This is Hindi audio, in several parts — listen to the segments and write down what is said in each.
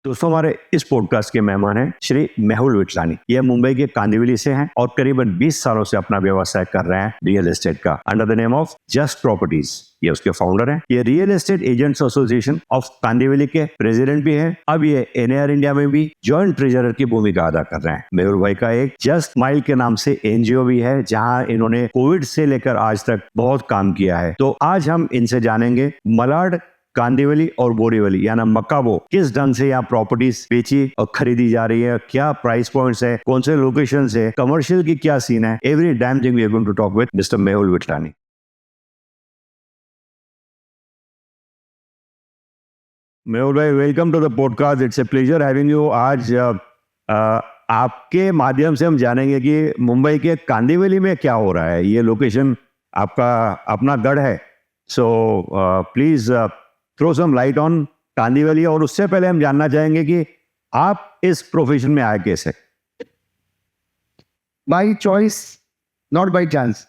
दोस्तों, हमारे इस पॉडकास्ट के मेहमान हैं श्री मेहुल विटलानी। ये मुंबई के कांदिवली से हैं और करीबन 20 सालों से अपना व्यवसाय कर रहे हैं रियल एस्टेट का, under the name of just properties. ये उसके फाउंडर हैं। ये real estate agents association of Kandivali के प्रेसिडेंट भी हैं। अब ये एनएआर इंडिया में भी जॉइंट ट्रेजरर की भूमिका अदा कर रहे हैं। मेहुल भाई का एक जस्ट स्माइल के नाम से एनजीओ भी है, जहां इन्होंने कोविड से लेकर आज तक बहुत काम किया है। तो आज हम इनसे जानेंगे मलाड, कांदिवली और बोरीवली यानी मक्काबो किस ढंग से यहाँ प्रॉपर्टीज बेची और खरीदी जा रही है, क्या प्राइस पॉइंट्स है, कौन से लोकेशन है, कमर्शियल की क्या सीन है। Every damn thing we are going to talk with mister Mehul Vitlani. Mehul भाई, welcome to the podcast. It's a pleasure having you. आज आपके माध्यम से हम जानेंगे कि मुंबई के कांदिवली में क्या हो रहा है। ये लोकेशन आपका अपना गढ़ है, so please throw some light on Kandivali. और उससे पहले हम जानना चाहेंगे कि आप इस प्रोफेशन में आए कैसे? By choice, not by chance.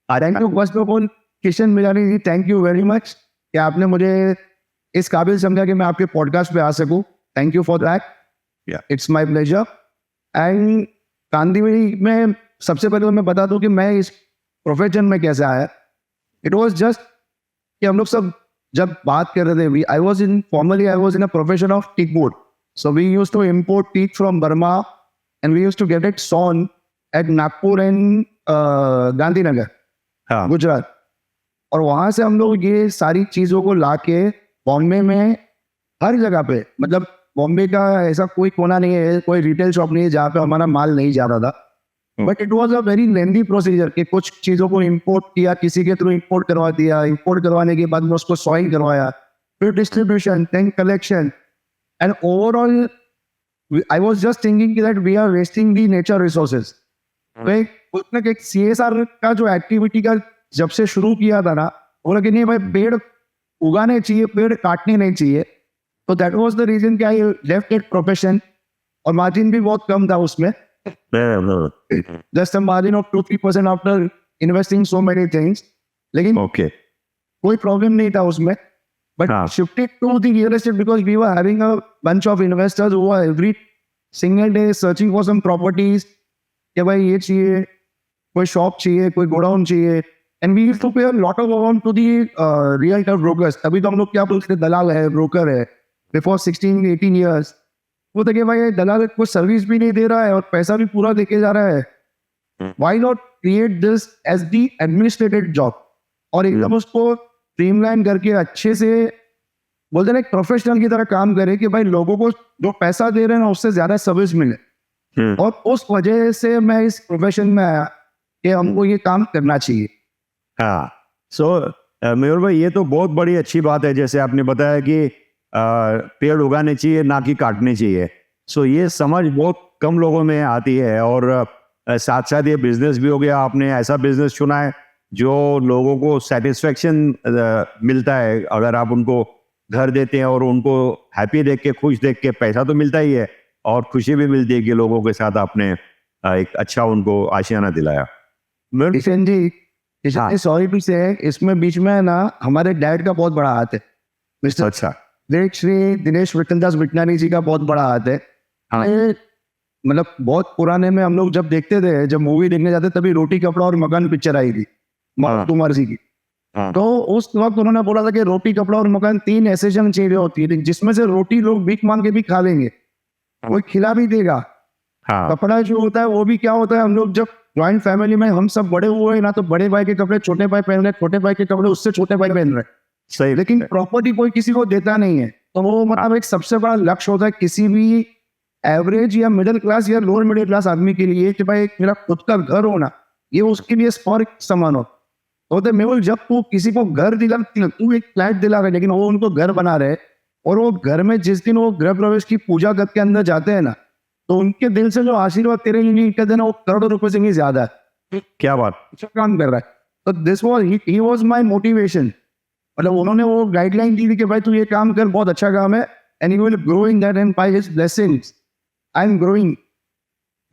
Thank you first of all Kishan Milani ji, thank you very much कि आपने मुझे इस काबिल समझा कि मैं आपके पॉडकास्ट पे आ सकूं। Thank you for that, it's my pleasure. And Kandivali में सबसे पहले तो मैं बता दूं कि मैं इस प्रोफेशन में कैसे आया। इट वाज जस्ट कि हम लोग सब जब बात कर रहे थे, I was in a profession of teak board. So we used to import teak from Burma and we used to get it sawn at Nagpur and Gandhinagar, Gujarat. और वहां से हम लोग ये सारी चीजों को लाके बॉम्बे में हर जगह पे, मतलब बॉम्बे का ऐसा कोई कोना नहीं है, कोई रिटेल शॉप नहीं है जहाँ पे हमारा माल नहीं जा रहा था। But it was a very lengthy procedure कि कुछ चीज़ों को इंपोर्ट किया, किसी के थ्रू इंपोर्ट करवा दिया, इंपोर्ट करवाने के बाद में उसको सॉइल करवाया, फिर distribution, then collection. And overall I was just thinking that we are wasting the nature resources. उसने एक CSR का जो एक्टिविटी का जब से शुरू किया था ना, बोला कि नहीं भाई, पेड़ उगाने चाहिए, पेड़ काटने नहीं चाहिए। तो दैट वाज द रीजन कि आई लेफ्ट इट प्रोफेशन। और मार्जिन भी बहुत कम था उसमें, just a margin of 2-3% after investing so many things. लेकिन कोई प्रॉब्लम नहीं था उसमें। But shifted to the real estate because we were having a bunch of investors who are every single day searching for some properties कि भाई ये चाहिए, कोई शॉप चाहिए, कोई गोडाउन चाहिए। And we used to pay a lot of amount to the realtor brokers. अभी तो हम लोग क्या बोलते थे, दलाल है, ब्रोकर है। बिफोर 16-18 ईयर्स वो तो कि भाई दलाल कुछ सर्विस भी नहीं दे रहा है और पैसा भी पूरा देके जा रहा है, why not create this as the administrated job और एकदम उसको स्ट्रीमलाइन करके अच्छे से बोलते ना एक प्रोफेशनल की तरह काम करे कि भाई लोगों को जो पैसा दे रहे हैं ना उससे ज्यादा सर्विस मिले। और उस वजह से मैं इस प्रोफेशन में आया कि हमको ये काम करना चाहिए। हाँ, सो मेहुल भाई, ये तो बहुत बड़ी अच्छी बात है। जैसे आपने बताया कि पेड़ उगाने चाहिए, ना कि काटने चाहिए। सो ये समझ बहुत कम लोगों में आती है। और साथ साथ ये बिजनेस भी हो गया। आपने ऐसा बिजनेस चुना है जो लोगों को सेटिस्फेक्शन मिलता है। अगर आप उनको घर देते हैं और उनको हैप्पी देख के, खुश देख के, पैसा तो मिलता ही है और खुशी भी मिलती है कि लोगों के साथ आपने एक अच्छा उनको आशियाना दिलाया। किशन जी, सॉरी टू से, इसमें बीच में ना हमारे डैड का बहुत बड़ा हाथ है। मिस्टर अच्छा, श्री दिनेश विठलदास विटलानी जी का बहुत बड़ा हाथ है। मतलब बहुत पुराने में हम लोग जब देखते थे, जब मूवी देखने जाते तभी रोटी कपड़ा और मकान पिक्चर आई थी कुमार जी की। तो उस वक्त उन्होंने बोला था कि रोटी कपड़ा और मकान 3 एसेशन चीजें होती है जिसमें से रोटी लोग भीख मांग के भी खा लेंगे, कोई खिला भी देगा। कपड़ा जो होता है वो भी क्या होता है, हम लोग जब ज्वाइंट फैमिली में हम सब बड़े हुए ना, तो बड़े भाई के कपड़े छोटे भाई पहन रहे, छोटे भाई के कपड़े उससे छोटे भाई पहन रहे। सही। लेकिन प्रॉपर्टी कोई किसी को देता नहीं है। तो वो मतलब एक सबसे बड़ा लक्ष्य होता है किसी भी एवरेज या मिडिल क्लास या लोअर मिडिल क्लास आदमी के लिए कि भाई मेरा खुद का घर होना, ये उसके लिए स्वर्ग समान हो। तो मेहुल, जब तू किसी को घर दिला, तू एक फ्लैट दिला रहे लेकिन वो उनको घर बना रहे, और वो घर में जिस दिन वो गृह प्रवेश की पूजा करके अंदर जाते हैं ना, तो उनके दिल से जो आशीर्वाद तेरे लिए नहीं कहते ना, वो करोड़ों रुपए से नहीं ज्यादा है। क्या बात, अच्छा काम कर रहा है। तो this was he was my motivation. मतलब उन्होंने वो गाइडलाइन दी थी कि भाई तू ये काम कर, बहुत अच्छा काम है, and you will grow in that, and by his blessings I am growing.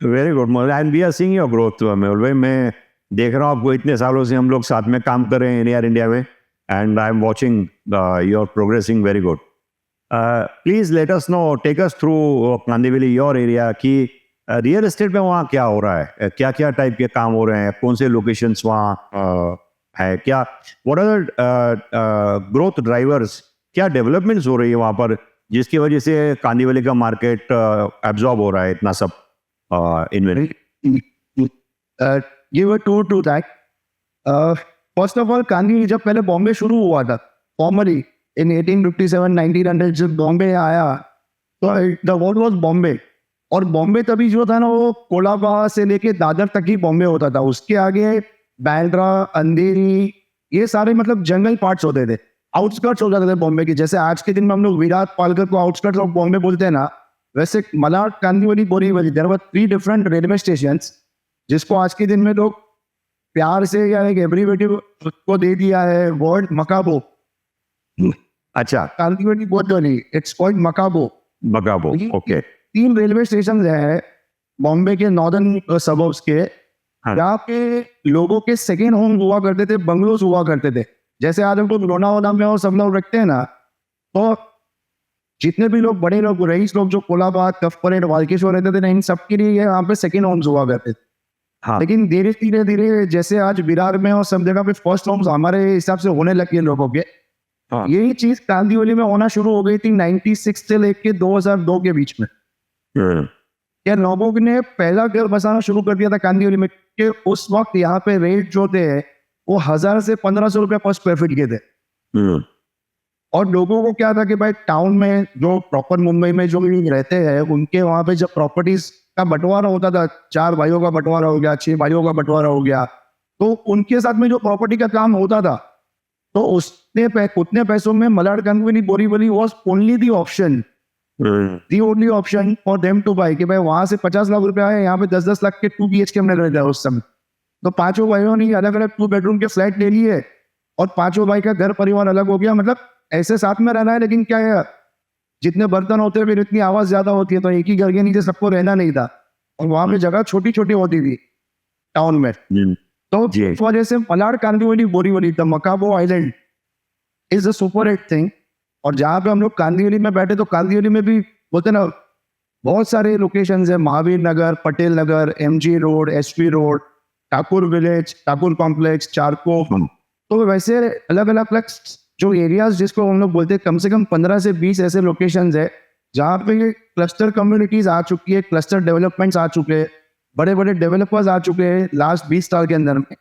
Very good and we are seeing your growth Mehul भाई। मैं देख रहा हूँ आपको, इतने सालों से हम लोग साथ में काम कर रहे हैं एनएआर इंडिया में, and I am watching you are progressing very good. Please let us know, take us through Kandivali, your area, कि रियल एस्टेट में वहाँ क्या हो रहा है, क्या क्या टाइप के काम हो रहे हैं, कौन से लोकेशंस वहाँ है, क्या व्हाट आर ग्रोथ ड्राइवर्स, क्या डेवलपमेंट्स हो रही है वहाँ पर जिसकी वजह से कांदिवली का मार्केट एब्जॉर्ब हो रहा है इतना सब inventory? Give a to to that. First of all, Kandi जब पहले बॉम्बे शुरू हुआ था फॉर्मली इन 1857 1900, जब बॉम्बे आया तो द वर्ड वाज बॉम्बे। और बॉम्बे तभी जो था ना, वो कोलाबा से लेके दादर तक ही बॉम्बे होता था। उसके आगे बैंड्रा, अंधेरी, ये सारे मतलब जंगल पार्ट्स होते थे, आउटस्कर्ट्स हो जाते थे बॉम्बे के। जैसे आज के दिन में हम लोग विराट पालकर को आउटस्कर्ट्स ऑफ बॉम्बे बोलते हैं ना, वैसे Malad, Kandivali, Borivali, there were 3 different railway stations, जिसको आज के दिन में लोग प्यार से या एक एब्रीवेटिव को दे दिया है वर्ड मकाबो। अच्छा, कांदिवली बोली, इट्स कॉल्ड मकाबो। बगाबो, ओके। 3 रेलवे स्टेशन है बॉम्बे के नॉर्दर्न सबर्ब्स के, हाँ। जहाँ पे लोगों के सेकेंड होम हुआ करते थे, बंगलोज हुआ करते थे। जैसे आज हमको लोनावाला में और सब लोग रखते हैं ना, तो जितने भी लोग बड़े लोग, रईस लोग जो कोलाबा, कफपरेट, वाल्केश्वर रहते थे ना, इन सब के लिए यहाँ पे सेकेंड होम्स हुआ करते थे। हाँ, लेकिन धीरे धीरे धीरे जैसे आज विरार में और सब जगह पे फर्स्ट होम्स हमारे हिसाब से होने लगे लोगों के, हाँ, यही चीज कांदिवली में होना शुरू हो गई थी 96 से लेके 2002 के बीच में। क्या लोगों ने पहला घर बसाना शुरू कर दिया था कांदिवली में, कि उस वक्त यहाँ पे रेट जो थे वो 1000 से 1500 रुपया पर स्क्वायर फीट के थे। और लोगों को क्या था कि भाई टाउन में जो प्रॉपर मुंबई में जो लोग रहते हैं, उनके वहां पे जब प्रॉपर्टीज का बंटवारा होता था, 4 भाइयों का बंटवारा हो गया, 6 भाइयों का बंटवारा हो गया, तो उनके साथ में जो प्रॉपर्टी का काम होता था, तो उतने पैसों में Malad, Kandivali, Borivali was only the option, the only option for them to buy. कि भाई वहां से 50 लाख रुपया है, यहाँ पे 10-10 लाख के 2 BHK मिल रहे थे उस समय। तो 5 भाइयों ने अलग अलग 2 बेडरूम के फ्लैट ले लिए और 5 भाई का घर परिवार अलग हो गया। मतलब ऐसे साथ में रहना है, लेकिन क्या है, जितने बर्तन होते हैं फिर इतनी आवाज ज्यादा होती है, तो एक ही घर के नीचे सबको रहना नहीं था, और वहां पे जगह छोटी छोटी होती थी टाउन में। तो इस वजह से Malad, Kandivali, Borivali, the Makabo island is a super hit thing. और जहाँ पे हम लोग कांदिवली में बैठे, तो कांदिवली में भी बोलते ना बहुत सारे लोकेशंस है, महावीर नगर, Patel Nagar, MG road, SP road, Thakur village, Thakur complex, Charkop. तो वैसे अलग अलग जो एरियाज जिसको हम लोग बोलते हैं, कम से कम 15 से 20 ऐसे लोकेशंस है जहाँ पे क्लस्टर कम्युनिटीज आ चुकी है, क्लस्टर डेवलपमेंट्स आ चुके हैं, बड़े बड़े डेवलपर्स आ चुके हैं लास्ट 20 साल के अंदर में।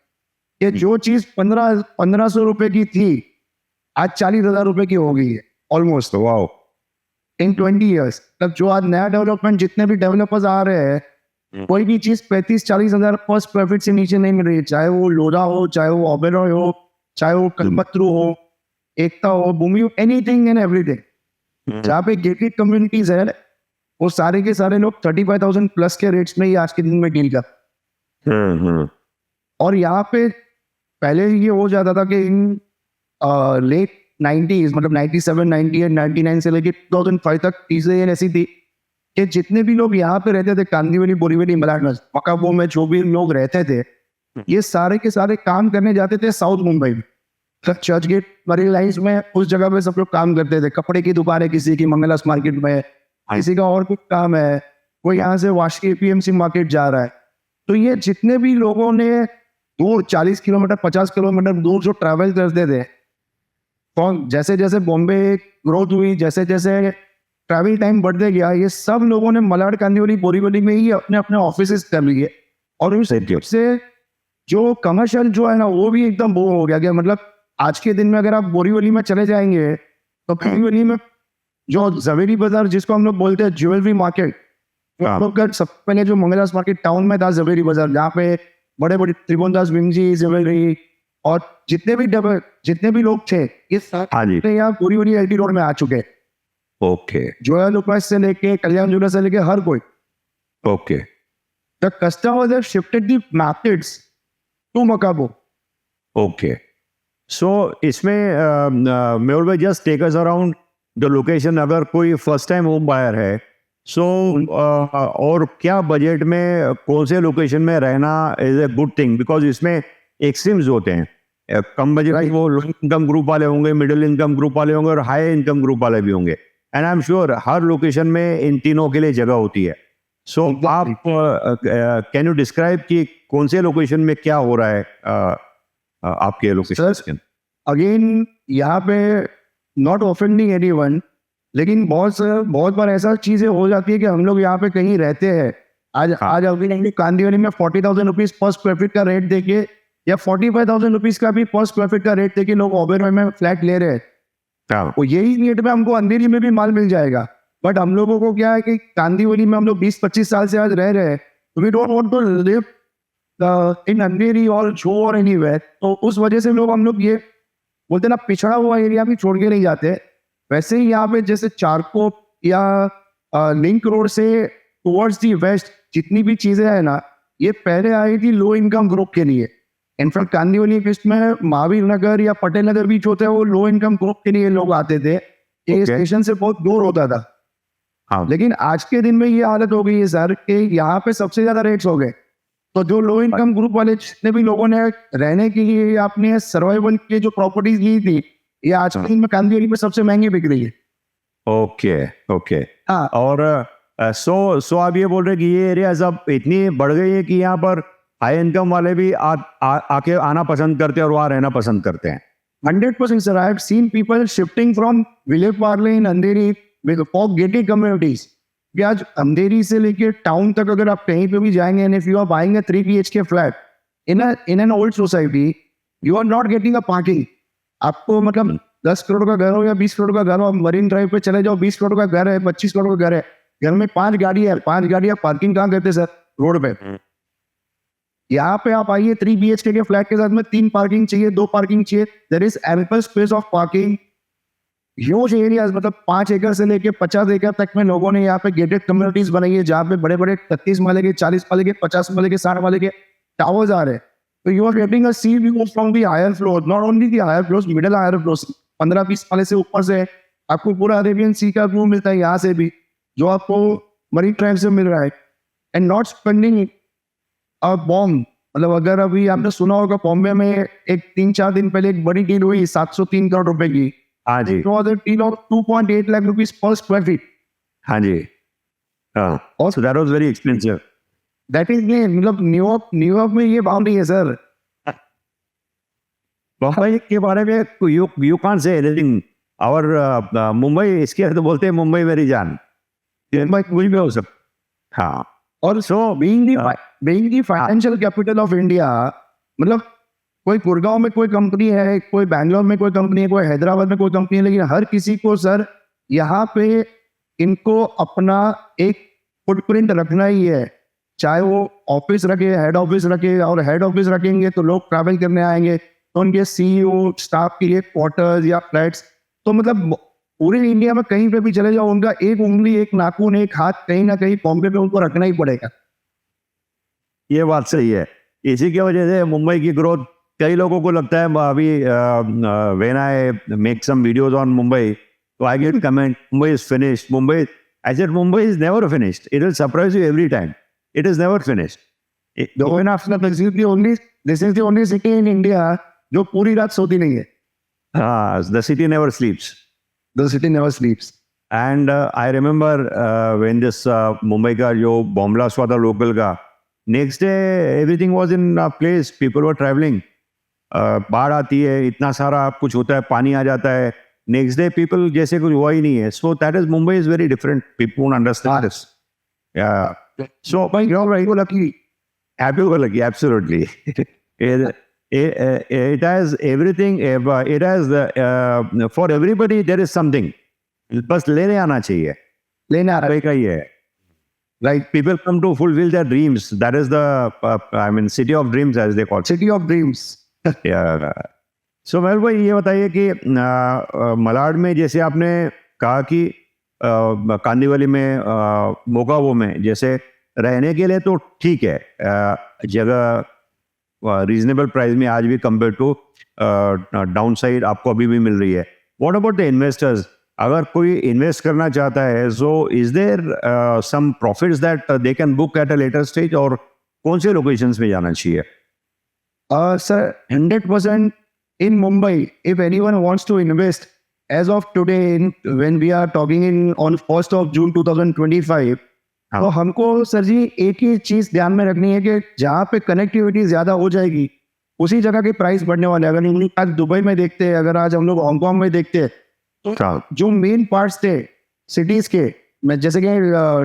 ये जो चीज 1500 रुपए की थी, आज 40,000 रुपए की हो गई है ऑलमोस्ट, वाओ, इन 20 ईयर्स। तब जो आज नया डेवलपमेंट, जितने भी डेवलपर्स आ रहे हैं, कोई भी चीज 35-40 हजार पर स्क्वायर फीट से नीचे नहीं मिल रही है। चाहे वो लोरा हो, चाहे वो ओबेरॉय हो, चाहे वो कलपत्रु हो, एकता हो, भूमि हो, एनीथिंग एंड एवरीथिंग। जहाँ पे गेटेड कम्युनिटीज है, वो सारे के सारे लोग 35,000 प्लस के रेट्स में ही आज के दिन में डील कर। और यहाँ पे पहले ये हो जाता था कि इन लेट 90s, मतलब 97, 98, 99 से लेके 2005 तक चीजें ऐसी थी कि जितने भी लोग यहाँ पे रहते थे, कांदिवली, बोरीवली, मलाड, मकाबो में जो भी लोग रहते थे, ये सारे के सारे काम करने जाते थे साउथ मुंबई में, चर्च गेट, मरीन लाइन्स में। उस जगह पे सब लोग काम करते थे। कपड़े की दुकान है किसी की मंगलास मार्केट में, किसी का और कुछ काम है, कोई यहाँ से वाशी PMC मार्केट जा रहा है। तो ये जितने भी लोगों ने दूर 40 किलोमीटर 50 किलोमीटर दूर जो ट्रैवल करते थे, तो जैसे जैसे बॉम्बे ग्रोथ हुई, जैसे जैसे ट्रैवल टाइम बढ़ते गया, ये सब लोगों ने मलाड, कांदिवली, बोरीवली में ही अपने अपने ऑफिस कर लिए। और उससे जो कमर्शियल जो है ना, वो भी एकदम वो हो गया। मतलब आज के दिन में अगर आप बोरीवली में चले जाएंगे, तो बोरीवली में जो जवेरी बाजार, जिसको हम लोग बोलते हैं ज्वेलरी मार्केट, सबसे पहले जो मंगलास मार्केट टाउन में था, जवेरी बाजार, जहाँ पे बड़े बड़े त्रिभुवनदास विंजी ज्वेलरी और जितने भी लोग थे, ये सारे यहाँ बोरीवली LT रोड में आ चुके। ओके, जोया लुकास से लेके कल्याण ज्वेलर्स से लेके हर कोई। Okay, the customers have shifted the markets to Makabo. Okay, so इसमें मेहुल भाई, just take us around the location. अगर कोई फर्स्ट टाइम होम बायर है, सो और क्या बजट में कौन से लोकेशन में रहना is a good thing, because इसमें एक्सट्रीम्स होते हैं। कम बजट वो लो इनकम ग्रुप वाले होंगे, मिडिल इनकम ग्रुप वाले होंगे और हाई इनकम ग्रुप वाले भी होंगे। And I am sure her location में इन तीनों के लिए जगह होती है. सो आप कैन यू डिस्क्राइब कि कौन से लोकेशन में क्या हो रहा है आपके लोकेशन के? अगेन यहाँ पे नॉट ऑफेंडिंग एनीवन, लेकिन बहुत बार ऐसा चीजें हो जाती है कि हम लोग यहाँ पे कहीं रहते हैं. आज अभी कांदिवली में 40,000 रुपीज पर स्क्वायर फीट का रेट देके या 45,000 रुपीज का भी पर स्क्वायर फीट का रेट देके लोग ओबेरॉय में फ्लैट ले रहे हैं. हाँ. वो यही रेट में हमको अंधेरी में भी माल मिल जाएगा. बट हम लोगों को क्या है कि कांदिवली में हम लोग 20-25 साल से आज रह रहे हैं. We don't want to live in Andheri और शो और एनीवेयर. तो उस वजह से हम लोग ये बोलते हैं ना, पिछड़ा हुआ एरिया भी छोड़ के नहीं जाते. वैसे ही यहाँ पे जैसे चारकोप या लिंक रोड से टुवर्ड्स दी वेस्ट जितनी भी चीजें है ना, ये पहले आई थी लो इनकम ग्रुप के लिए. इनफैक्ट कांदिवली लिस्ट में महावीर नगर या पटेल नगर बीच होता है, वो लो इनकम ग्रुप के लिए लोग आते थे. ये स्टेशन से बहुत दूर होता था. हाँ. लेकिन आज के दिन में ये हालत हो गई है सर कि यहाँ पे सबसे ज्यादा रेट्स हो गए. तो जो लो इनकम ग्रुप वाले जितने भी लोगों ने रहने के लिए अपने सर्वाइवल के जो प्रॉपर्टीज ली थी, ये आज के दिन में कांदिवली में सबसे महंगी बिक रही है. Okay okay. हाँ. और सो आप ये बोल रहे हैं कि ये एरियाज अब इतनी बढ़ गई है कि यहाँ पर हाई इनकम वाले भी आके आना पसंद करते हैं और वहाँ रहना पसंद करते हैं. 100% sir. I have seen people shifting from Vile Parle in Andheri with for gated communities. कि आज अंधेरी से लेके टाउन तक अगर आप कहीं पे भी जाएंगे, and if you are buying a 3 BHK flat in an old society, you are not getting a parking. आपको मतलब 10 करोड़ का घर हो या 20 करोड़ का घर हो, मरीन ड्राइव पे चले जाओ, 20 करोड़ का घर है, 25 करोड़ का घर है, घर में 5 गाड़ी है, 5 गाड़ियां पार्किंग कहाँ करते सर? रोड पे. यहाँ पे आप आइए 3 BHK के फ्लैट के साथ में 3 पार्किंग चाहिए, 2 पार्किंग चाहिए. There is ample space of parking. Huge areas, मतलब 5 एकड़ से लेके 50 एकड़ तक में लोगों ने यहाँ पे गेटेड कम्युनिटीज बनाई है, जहाँ पे बड़े बड़े 33 माले के, 40 माले के, 50 माले के, 60 माले के टावर्स आ रहे हैं. तो you are getting a sea view from the higher floor, not only the higher floors, middle higher floors. 15-20 माले से ऊपर से आपको पूरा अरेबियन सी का व्यू मिलता है यहाँ से भी, जो आपको मरीन ड्राइव से मिल रहा है. And not spending a bomb. मतलब अगर अभी आपने सुना होगा बॉम्बे में एक 3-4 दिन पहले एक बड़ी डील हुई 703 करोड़ रुपए की. हाँ जी. It was a deal of 2.8 lakh rupees per square feet. हाँ जी. हाँ. So that was very expensive. That is ये मतलब न्यूयॉर्क में ये भाव नहीं है सर. मुंबई के बारे में you can't say anything. और मुंबई, इसके तो बोलते हैं मुंबई मेरी जान. मुंबई कुछ भी हो सकता. हाँ. और so being the financial capital of India, मतलब कोई गुड़गांव में कोई कंपनी है, कोई बैंगलोर में कोई कंपनी है, कोई हैदराबाद में कोई कंपनी है, लेकिन हर किसी को सर यहाँ पे इनको अपना एक फुटप्रिंट रखना ही है. चाहे वो ऑफिस रखे, हेड ऑफिस रखे, और हेड ऑफिस रखेंगे तो लोग ट्रैवल करने आएंगे, तो उनके CEO स्टाफ के लिए क्वार्टर्स या फ्लैट्स. तो मतलब पूरे इंडिया में कहीं पे भी चले जाओ, उनका एक उंगली, एक नाखून, एक हाथ कहीं ना कहीं बॉम्बे पे उनको रखना ही पड़ेगा. ये बात सही है. इसी की वजह से मुंबई की ग्रोथ, कई लोगों को लगता है अभी when I make some videos on Mumbai, तो I get comment Mumbai is finished. Mumbai, I said Mumbai is never finished. It will surprise you every time. It is never finished. This is the only city in India जो पूरी रात सोती नहीं है. The city never sleeps. The city never sleeps. And I remember when this Mumbai का जो bomb blast हुआ था local का, next day everything was in place. People were traveling. बाढ़ आती है, इतना सारा कुछ होता है, पानी आ जाता है. Next day people जैसे कुछ हुआ ही नहीं है. So that is Mumbai is very different. People won't understand this. Yeah. So You're right. Lucky. happy go lucky, absolutely. It has everything. It has for everybody there is something. बस लेने आना चाहिए. लेने आ रहा है. का ही है. Like people come to fulfill their dreams. That is the city of dreams as they call it. City of dreams. Yeah. So महल भाई ये बताइए कि मलाड में जैसे आपने कहा कि कांदीवली में मोकाबो में जैसे रहने के लिए तो ठीक है, जगह रीजनेबल प्राइस में आज भी कंपेयर टू डाउन साइड आपको अभी भी मिल रही है. What about the investors? अगर कोई इन्वेस्ट करना चाहता है, so is there some profits that they can book at a later stage, और कौन से लोकेशंस में जाना चाहिए? Sir, 100% in Mumbai, if anyone wants to invest, as of today, when we are talking on 1st of June 2025, हाँ। तो हमको सर जी एक ही चीज ध्यान में रखनी है कि जहाँ पे कनेक्टिविटी ज्यादा हो जाएगी उसी जगह के प्राइस बढ़ने वाले हैं। अगर हम लोग आज दुबई में देखते हैं, अगर आज हम लोग हांगकांग में देखते हैं, तो हाँ। जो मेन पार्ट्स थे सिटीज के, मैं जैसे कि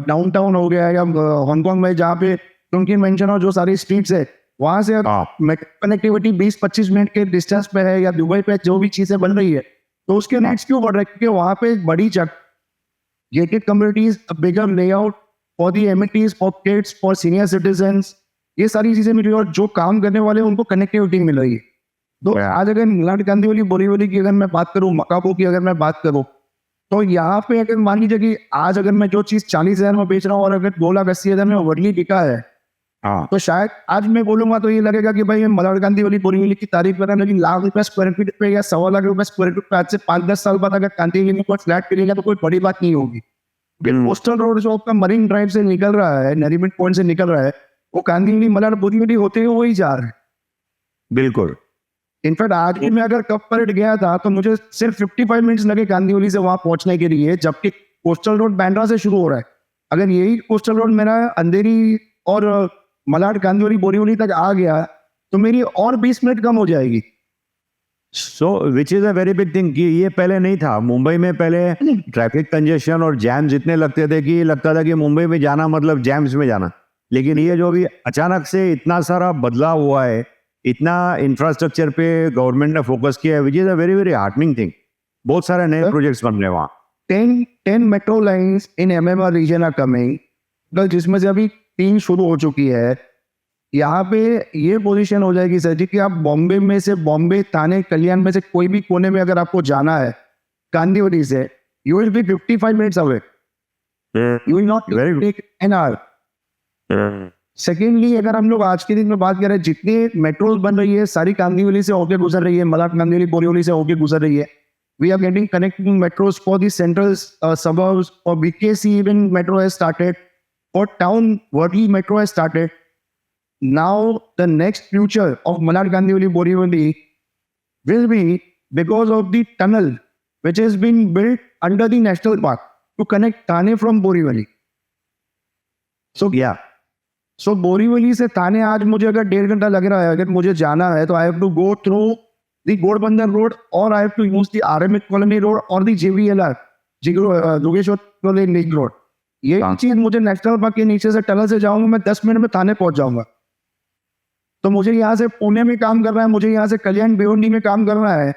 डाउनटाउन हो गया या हांगकांग में जहाँ पे उनकी मेंशन हो, जो सारी स्ट्रीट्स है वहां से हाँ। कनेक्टिविटी 20-25 मिनट के डिस्टेंस पे है, या दुबई पे जो भी चीजें बन रही है, तो उसके रेट्स क्यों बढ़ रहे हैं? क्योंकि वहां पे एक बड़ी gated communities, bigger layout for the amenities, for kids, for senior citizens, ये सारी चीजें मिल रही है, और जो काम करने वाले हैं उनको कनेक्टिविटी मिल रही है। तो Yeah. आज अगर मलाड कांदिवली बोरीवली की अगर मैं बात करूँ, मकाबू की अगर मैं बात करूँ, तो यहाँ पे अगर मान लीजिए कि आज अगर मैं जो चीज 40,000 में बेच रहा हूँ और अगर 2,80,000 में वर्ली बिका है, हाँ। तो शायद आज मैं बोलूंगा तो ये लगेगा कि भाई मलाड कांदिवली बोरीवली की तारीफ कर रहा है, लेकिन लाख रुपए स्क्वायर फीट पे या 1.25 लाख स्क्वायर फीट पे आज से 5-10 साल बाद अगर कांदिवली में कोई फ्लैट करेगा तो कोई बड़ी बात नहीं होगी। कोस्टल रोड जो आपका मरीन ड्राइव से निकल रहा है, नरीमन पॉइंट से निकल रहा है, वो कांदिवली मलाड बोरीवली होते हुए वही जा रहा है। बिल्कुल। इनफैक्ट आज भी मैं अगर कब परेड गया था तो मुझे सिर्फ 55 मिनट्स लगे कांदिवली से वहां पहुंचने के लिए, जबकि कोस्टल रोड बांद्रा से शुरू हो रहा है। अगर यही कोस्टल रोड मेरा अंधेरी और मलाड कांदिवली बोरीवली तक आ गया तो मेरी और 20 मिनट कम हो जाएगी। So which is a very big thing कि ये पहले नहीं था। मुंबई में पहले ट्रैफिक कंजेशन और जैम्स इतने लगते थे कि लगता था कि मुंबई में जाना मतलब जैम्स में जाना। लेकिन ये जो भी अचानक से इतना सारा बदलाव हुआ है, इतना इंफ्रास्ट्रक्चर पे गवर्नमेंट ने फोकस किया है, which is a very very heartening thing. बहुत सारे नए प्रोजेक्ट्स बन रहे हैं वहाँ। 10 metro lines in MMR region are coming, जिसमें से अभी 3 शुरू हो चुकी है। यहाँ पे ये पोजीशन हो जाएगी सर जी कि आप बॉम्बे में से, बॉम्बे, थाने, कल्याण में से कोई भी कोने में अगर आपको जाना है कांदिवली से, you will be 55 minutes away, you will not Very good. Take an hour. Secondly, अगर हम लोग आज के दिन में बात करें, जितनी मेट्रोज बन रही है सारी कांदिवली से होके गुजर रही है, मलाड कांदिवली बोरीवली से होके गुजर रही है। We are getting connecting metros for the central suburbs, or BKC even metro has started, or town Worli metro has started. Now the next future of Malad Kandivali Borivali will be because of the tunnel which has been built under the national park to connect Thane from Borivali. या So बोरीवली से थाने आज मुझे अगर 1.5 घंटा लग रहा है, अगर मुझे जाना है तो I have to go through the Ghodbunder road, और I have to use the RMH colony road और the JVLR Jogeshwar colony link road. ये चीज मुझे नेशनल पार्क के नीचे से टनल से जाऊंगा, मैं 10 मिनट में थाने पहुंच जाऊंगा। तो मुझे यहाँ से पुणे में काम करना है, मुझे यहाँ से कल्याण भिवंडी में काम करना है,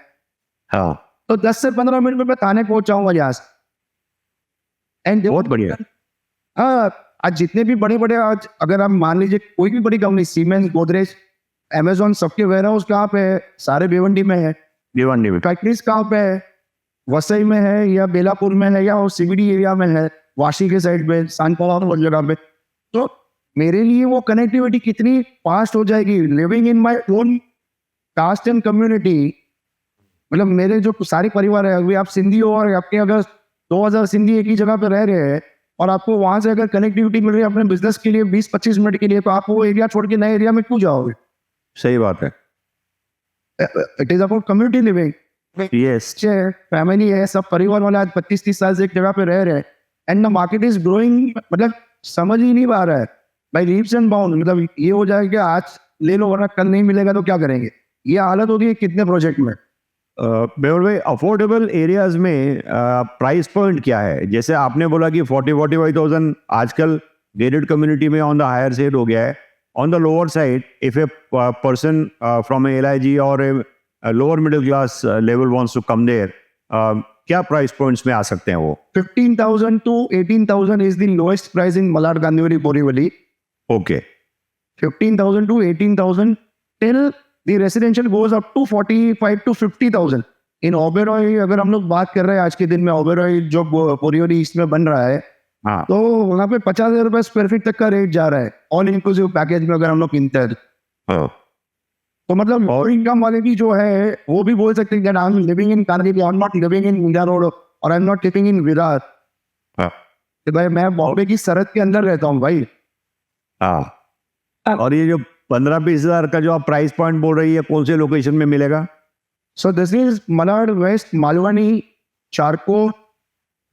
हाँ, तो 10 से 15 मिनट में मैं थाने पहुंच जाऊंगा यहाँ से। एंड बहुत बढ़िया। हाँ, आज जितने भी बड़े बड़े, आज अगर आप मान लीजिए कोई भी बड़ी कंपनी, सीमेंस, गोदरेज, अमेजोन, सबके वेयर हाउस कहाँ पे है? सारे भिवंडी में है। भिवंडी में। फैक्ट्रीज कहाँ पे है? वसई में है, या बेलापुर में है, या CBD एरिया में है, वाशी के साइड पे, सांपवा और जगह पे। तो मेरे लिए वो कनेक्टिविटी कितनी फास्ट हो जाएगी, living in my own caste and community. मतलब मेरे जो सारे परिवार है, अभी आप सिंधी हो और आपके अगर 2000 सिंधी एक ही जगह पे रह रहे हैं, और आपको वहां से अगर कनेक्टिविटी मिल रही है अपने बिजनेस के लिए 20-25 मिनट के लिए, तो आप वो एरिया छोड़ के नए एरिया में क्यों जाओगे? सही बात है। It is about community living. Yes. Family है, सब परिवार वाले आज 25-30 साल से एक जगह पे रह रहे हैं, and the market is growing. मतलब समझ ही नहीं पा रहा है भाई, लीप्स एंड बाउंड। मतलब ये हो जाएगा कि आज ले लो वरना कल नहीं मिलेगा तो क्या करेंगे, ये हालत होगी कितने प्रोजेक्ट में। मेहुल भाई, अफोर्डेबल एरियाज में प्राइस पॉइंट क्या है? जैसे आपने बोला कि 40-45,000 आजकल गेटेड कम्युनिटी में ऑन द हायर साइड हो गया है। On the lower side, if a person from a LIG और a lower middle class level wants to come there, क्या प्राइस पॉइंट्स में आ सकते हैं वो? 15,000 to 18,000 is the lowest price in Malad Kandivali Borivali. Okay. 15,000 to 18,000 till the residential goes up to 45 to 50,000. इन ओबेरॉय अगर हम लोग बात कर रहे हैं आज के दिन में, ओबेरॉय जो बोरीवली ईस्ट में बन रहा है, हाँ, तो वहाँ पे 50,000 रुपए स्क्वायर फीट तक का रेट जा रहा है ऑल इंक्लूसिव पैकेज में अगर हम लोग किनते हैं। हाँ, तो मतलब लोअर इनकम वाले भी जो है वो भी बोल सकते हैं कि I am living in Kandivali, I am not living in India road, और I am not living in Virar. हाँ, कि भाई मैं बॉम्बे की सरहद के अंदर रहता हूँ भाई। हाँ। और ये जो 15-20 हजार का जो आप प्राइस पॉइंट बोल रही है, कौन से लोकेशन में मिलेगा? So this is Malad West, Malwani, charcoal,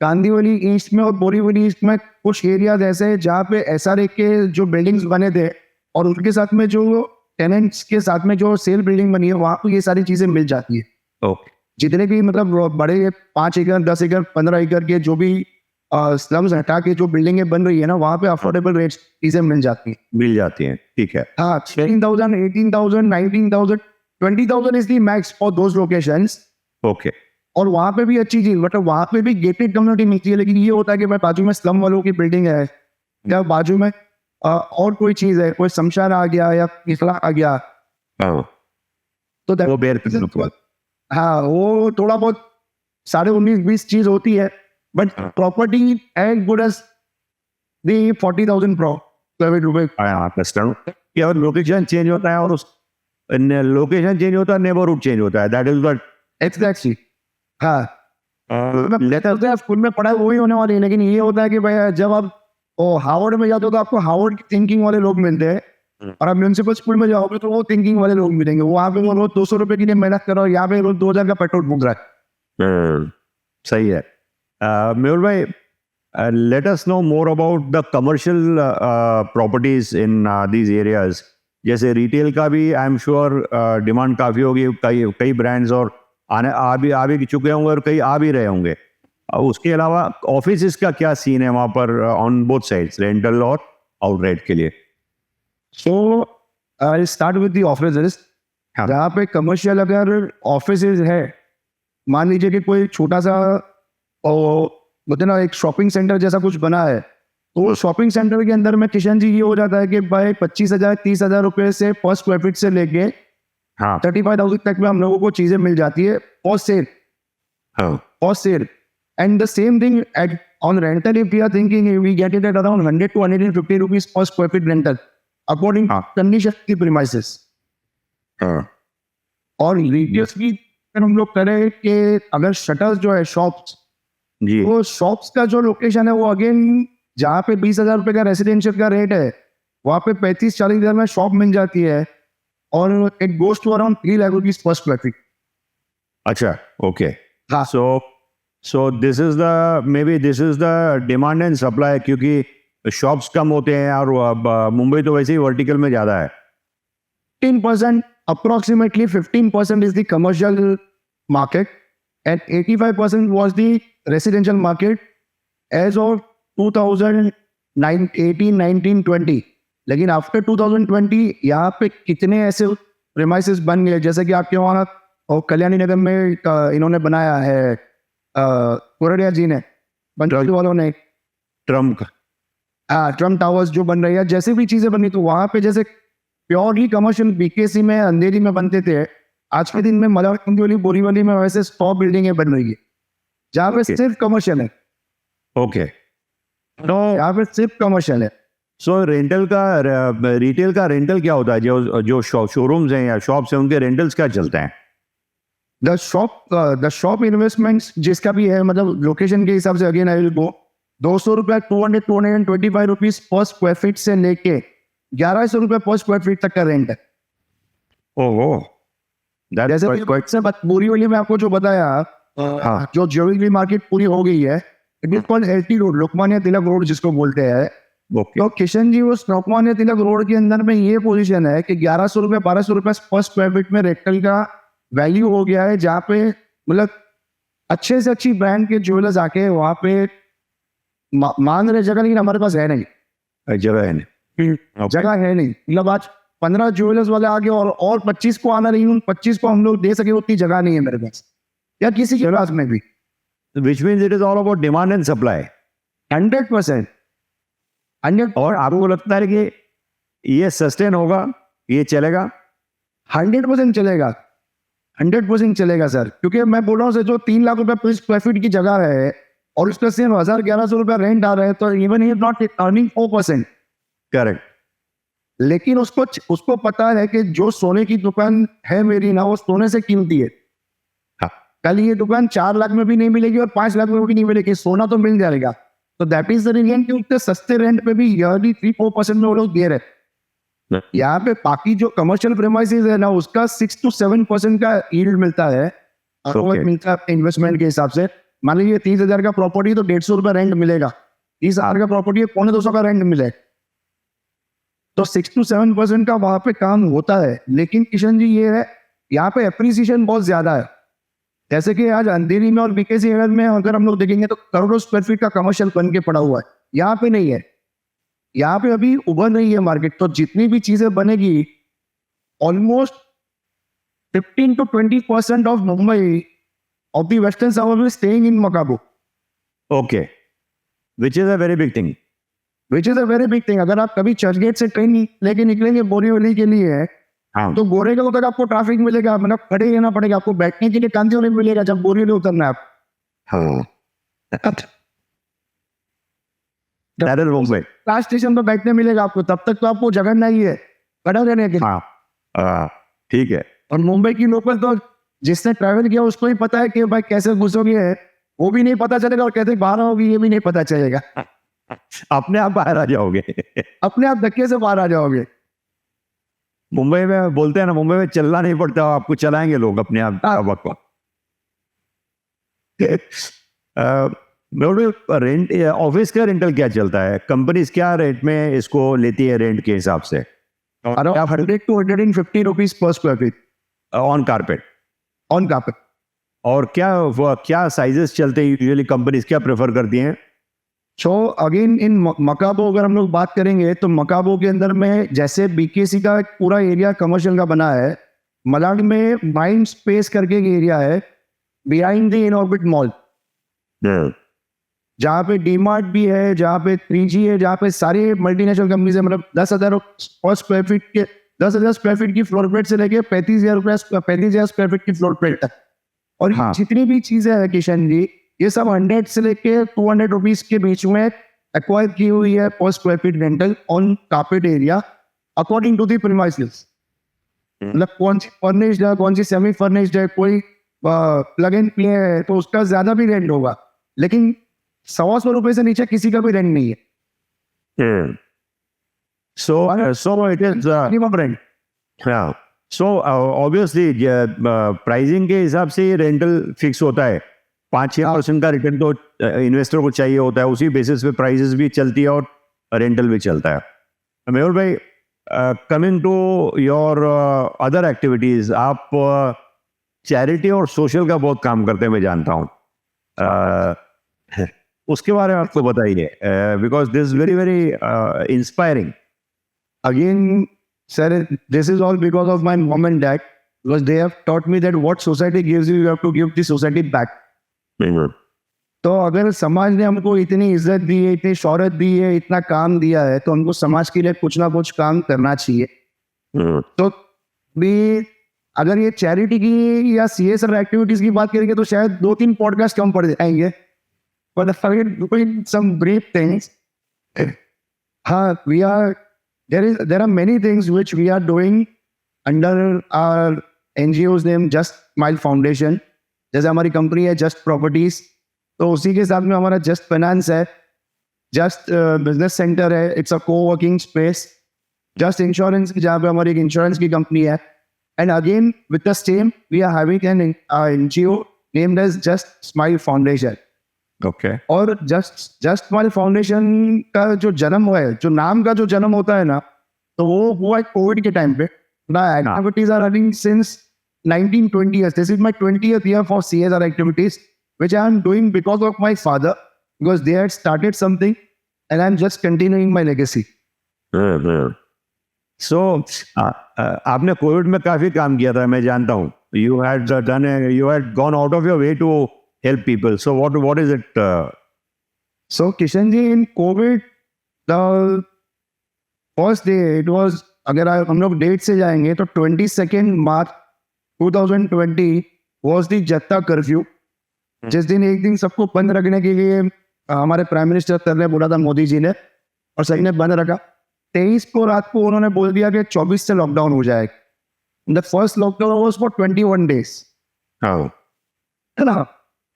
Kandivali east में और बोरीवली ईस्ट में कुछ एरियाज ऐसे हैं जहाँ पे SRA के जो बिल्डिंग्स बने थे और उनके साथ में जो टेनेंट्स के साथ में जो सेल बिल्डिंग बनी है वहाँ पे ये सारी चीजें मिल जाती है। ओके, जितने भी मतलब बड़े 5 एकड़ 10 एकड़ 15 एकड़ के जो भी स्लम्स हटा के जो बिल्डिंगें बन रही है ना वहाँ पे अफोर्डेबल रेट्स चीजें मिल जाती हैं। मिल जाती हैं, ठीक है। हाँ, 16,000, 18,000, 19,000, 20,000 is the max for those locations. Okay, और वहाँ पे भी अच्छी चीज, मतलब वहाँ पे भी गेटेड कम्युनिटी मिलती है, लेकिन ये होता है कि भाई बाजू में स्लम वालों की बिल्डिंग है या बाजू में और कोई चीज है, कोई शमशान आ गया या पिछला आ गया, हाँ, तो वो बेर पे हाँ वो थोड़ा बहुत 19.5-20 चीज होती है, but property as good as the 40,000 रुपए। कि अगर लोकेशन चेंज होता है और उस लोकेशन चेंज होता है, नेबरहुड चेंज होता है, दैट इज व्हाट एग्जैक्टली। हाँ, लेटर है स्कूल में पढ़ाई वही होने वाली है, लेकिन ये होता है कि भाई जब आप हार्वर्ड में जाते हो तो आपको हार्वर्ड की थिंकिंग वाले लोग मिलते हैं, और आप म्यूनसिपल स्कूल में जाओगे तो वो थिंकिंग वाले लोग मिलेंगे। वहाँ पे वो रोज 200 रुपए के लिए मेहनत करो, यहाँ पे रोज 2,000 का पेट्रोल फूक रहा है। सही है। मेहुल भाई, let us know more about the commercial properties in these areas. जैसे रिटेल का भी आई एम श्योर डिमांड काफ़ी होगी, कई ब्रांड्स और आ भी चुके होंगे और कई आ भी रहे होंगे। उसके अलावा ऑफिस का क्या सीन है वहाँ पर ऑन बोथ साइड्स, रेंटल और आउटरेंट के लिए? So I start with the offices. जहाँ पे कमर्शियल अगर ऑफिसेज है, मान लीजिए कि कोई छोटा सा बोलते ना एक शॉपिंग सेंटर जैसा कुछ बना है, तो शॉपिंग सेंटर के अंदर में किशन जी ये हो जाता है कि भाई 25,000 30,000 रुपए से पर स्क्वायर फीट से लेके हाँ 35,000 तक में हम लोगों को चीजें मिल जाती है फॉर सेल। हाँ For sale. And the same thing on rental, if we are thinking we get it at around 100 to 150 rupees per square feet rental, according to condition of the premises. और retails की अगर हम लोग करें कि अगर शटर्स जो है शॉप्स, जी, वो शॉप्स का जो लोकेशन है वो अगेन जहाँ पे 20,000 रुपए का रेसिडेंशियल का रेट है, वहाँ पे 35-40 हजार में शॉप मिल जाती है, और it goes to around 3 lakh rupees per square feet. अच्छा, ओके। हाँ, So this is the demand and supply, क्योंकि शॉप्स कम होते हैं और मुंबई तो वैसे ही वर्टिकल में ज़्यादा है। 15%, approximately 15% is the commercial market, and 85% was the residential market as of 2018, 19, 20. लेकिन आफ्टर 2020 यहाँ पे कितने ऐसे प्रेमाइसेस बन गए, जैसे कि आपके वहाँ और कल्याणी नगर में इन्होंने बनाया है, कोरडिया जी ने, पंचायत वालों ने, ट्रम्प टावर्स जो बन रही है, जैसे भी चीजें बनी, तो वहां पे जैसे प्योरली कमर्शियल बीकेसी में अंधेरी में बनते थे, आज के दिन में मलावली बोरीवली में वैसे 100 बिल्डिंगें बन रही है जहाँ पे सिर्फ कमर्शियल है। ओके, तो यहाँ पे सिर्फ कमर्शियल है। सो रिटेल का रेंटल क्या होता है? जो शोरूम्स हैं या शॉप्स हैं उनके रेंटल्स क्या चलते हैं? द शॉप इन्वेस्टमेंट्स जिसका भी है, मतलब लोकेशन के हिसाब से अगेन आई विल गो 200 रुपया 225 रुपीज पर स्क्वायर फीट से लेके 1,100 रुपये पर स्क्वायर फीट तक का रेंट है। ओह, जैसे बोरीवली में आपको जो बताया, हाँ, जो ज्वेलरी मार्केट पूरी हो गई है, it is called LT road, Lokmanya Tilak road जिसको बोलते हैं। तो किशन जी उस लोकमान्य तिलक रोड के अंदर में ये पोजीशन है कि 1,100 रुपये 1,200 रुपये पर स्क्वायर फीट में रेंटल का वैल्यू हो गया है, जहाँ पे मतलब अच्छे से अच्छी ब्रांड के ज्वेलर्स आके वहाँ पे मांग रहे जगह, लेकिन हमारे पास है नहीं, जगह है नहीं, जगह है नहीं। मतलब आज 15 ज्वेलर्स वाले आगे और 25 को आना नहीं, उन 25 को हम लोग दे सके उतनी जगह नहीं है मेरे पास या किसी के पास में भी। Which means it is all about demand and supply. 100%। और आपको लगता है कि ये सस्टेन होगा, ये चलेगा? 100% चलेगा, 100% चलेगा सर, क्योंकि मैं बोल रहा हूँ जो 3 लाख रुपए पर स्क्वायर फीट की जगह है और उसका सिर्फ 1,000-1,100 रुपया रेंट आ रहा है, तो even he not earning 4%। Correct. लेकिन उसको पता है कि जो सोने की दुकान है मेरी ना, वो सोने से कीमती है। हाँ। कल ये दुकान 4 लाख में भी नहीं मिलेगी और 5 लाख में भी नहीं मिलेगी, सोना तो मिल जाएगा। तो दैट इज द रीजन कि उसके सस्ते रेंट पे भी ईयरली 3-4% में वो लोग दे रहे। यहाँ पे बाकी जो कमर्शियल प्रेमाइसेस है ना, उसका 6 to 7% का यील्ड मिलता है, मिलता है इन्वेस्टमेंट के हिसाब से। मान लीजिए 30,000 का प्रॉपर्टी तो 150 रुपये रेंट मिलेगा, 30,000 का प्रॉपर्टी है 250 का रेंट मिले, तो 6 to 7% का वहां पे काम होता है। लेकिन किशन जी ये है, यहाँ पे एप्रिसिएशन बहुत ज्यादा है। जैसे कि आज अंधेरी में और बीकेसी नगर में अगर हम लोग देखेंगे तो करोड़ों स्क्वायर फीट का कमर्शियल बन के पड़ा हुआ है, यहाँ पे नहीं है। यहाँ पे अभी उभर रही है मार्केट, तो जितनी भी चीजें बनेगी almost 15 to 20% of Mumbai of the western suburb staying in Makabo, Okay, which is a very big thing. Which is a very big thing. अगर आप कभी चर्चगेट से ट्रेन लेके निकलेंगे बोरीवली के लिए, हाँ, तो गोरेगांव तक आपको ट्रैफिक मिलेगा, मतलब खड़े रहना पड़ेगा, आपको बैठने के लिए कांदिवली मिलेगा जब बोरीवली उतरना है आप। हाँ, that is Mumbai. Class station पर बैठने मिलेगा आपको, तब तक तो आपको जगह नहीं है खड़ा रहने के लिए। हाँ, ठीक है। और मुंबई की लोकल तो जिसने ट्रैवल किया उसको ही पता है कि भाई कैसे घुसोगे, वो भी नहीं पता चलेगा, और कैसे बाहर आओगे ये भी नहीं पता चलेगा। अपने आप बाहर आ जाओगे। अपने आप धक्के से बाहर आ जाओगे। मुंबई में बोलते हैं ना, मुंबई में चलना नहीं पड़ता, आपको चलाएंगे लोग अपने आप हाँ। वक्त रेंट ऑफिस का रेंटल क्या चलता है? कंपनीज क्या रेट में इसको लेती है रेंट के हिसाब से? Around 100 to 150 rupees per square feet on carpet. On carpet. और क्या साइजेस चलते हैं यूजुअली? कंपनीज क्या प्रेफर करती हैं? सो अगेन इन मकाबो अगर हम लोग बात करेंगे तो मकाबो के अंदर में जैसे बीकेसी का एक पूरा एरिया कमर्शियल का बना है, मलाड में माइंड स्पेस करके एक एरिया है बिहाइंड द इनऑर्बिट मॉल, जहाँ पे डीमार्ट भी है, जहाँ पे 3G है, जहाँ पे सारी मल्टीनेशनल कंपनीज है। मतलब 10,000 स्क्वायर फीट के 10,000 स्क्वायर फीट की फ्लोर प्लेट से लेके 35,000 स्क्वायर फीट की फ्लोर प्लेट तक। और ये हाँ। जितनी भी चीजें है किशन जी, ये सब 100 से लेके 200 रुपीज के बीच में एक्वायर की हुई है per square feet rental on carpet area according to the premises. मतलब कौन सी फर्निश्ड है, कौन सी सेमी फर्निश्ड है, कोई प्लग एंड प्ले है तो उसका ज्यादा भी रेंट होगा, लेकिन 100 रुपए से नीचे किसी का भी रेंट नहीं है। So it is minimum rent. हाँ। सो ऑब्वियसली प्राइसिंग के हिसाब से रेंटल फिक्स होता है। 5-6% का रिटर्न तो इन्वेस्टर को चाहिए होता है, उसी बेसिस पे प्राइसेस भी चलती है और रेंटल भी चलता है। मेहुल भाई, coming to your other activities, आप चैरिटी और सोशल का बहुत काम करते हैं, मैं जानता हूँ। उसके बारे में आपको बताइए, because this is very very inspiring. Again, sir, this is all because of my mom and dad, because they have taught me that what society gives you, you have to give the society back. तो अगर समाज ने हमको इतनी इज्जत दी है, इतनी शोहरत दी है, इतना काम दिया है, तो हमको समाज के लिए कुछ ना कुछ काम करना चाहिए। तो भी अगर ये चैरिटी की या CSR एक्टिविटीज की बात करेंगे तो शायद 2-3 पॉडकास्ट कम पड़ जाएंगे, but doing some great things. हाँ, there are many things which we are doing under our NGO's name Just Smile Foundation. जैसे हमारी कंपनी है जस्ट प्रॉपर्टीज, तो उसी के साथ में हमारा जस्ट फाइनेंस है, जस्ट बिजनेस सेंटर है, it's a co-working space, just insurance जहाँ पे हमारी एक इंश्योरेंस की कंपनी है, and again with the same we are having an NGO named as just smile foundation. Okay. और जस्ट स्माइल फाउंडेशन का जो जन्म हुआ है, जो नाम का जो जन्म होता है ना, तो वो हुआ है कोविड के टाइम पे। Activities are running since 1920 years. This is my 20th year for CSR activities, which I am doing because of my father, because they had started something, and I'm just continuing my legacy. सो आपने कोविड में काफी काम किया था, मैं जानता हूँ। You had gone out of your way to help people. So what is it? So Kishan ji, in COVID, the first day it was, अगर हम लोग डेट से जाएंगे तो 22 मार्च 2020 was the जनता कर्फ्यू, जिस दिन एक दिन सबको बंद रखने के लिए हमारे प्राइम मिनिस्टर सर ने बोला था, मोदी जी ने, और सही ने बंद रखा। 23 को रात को उन्होंने बोल दिया कि 24 से लॉकडाउन हो जाएगा। The first lockdown was for 21 days, है ना।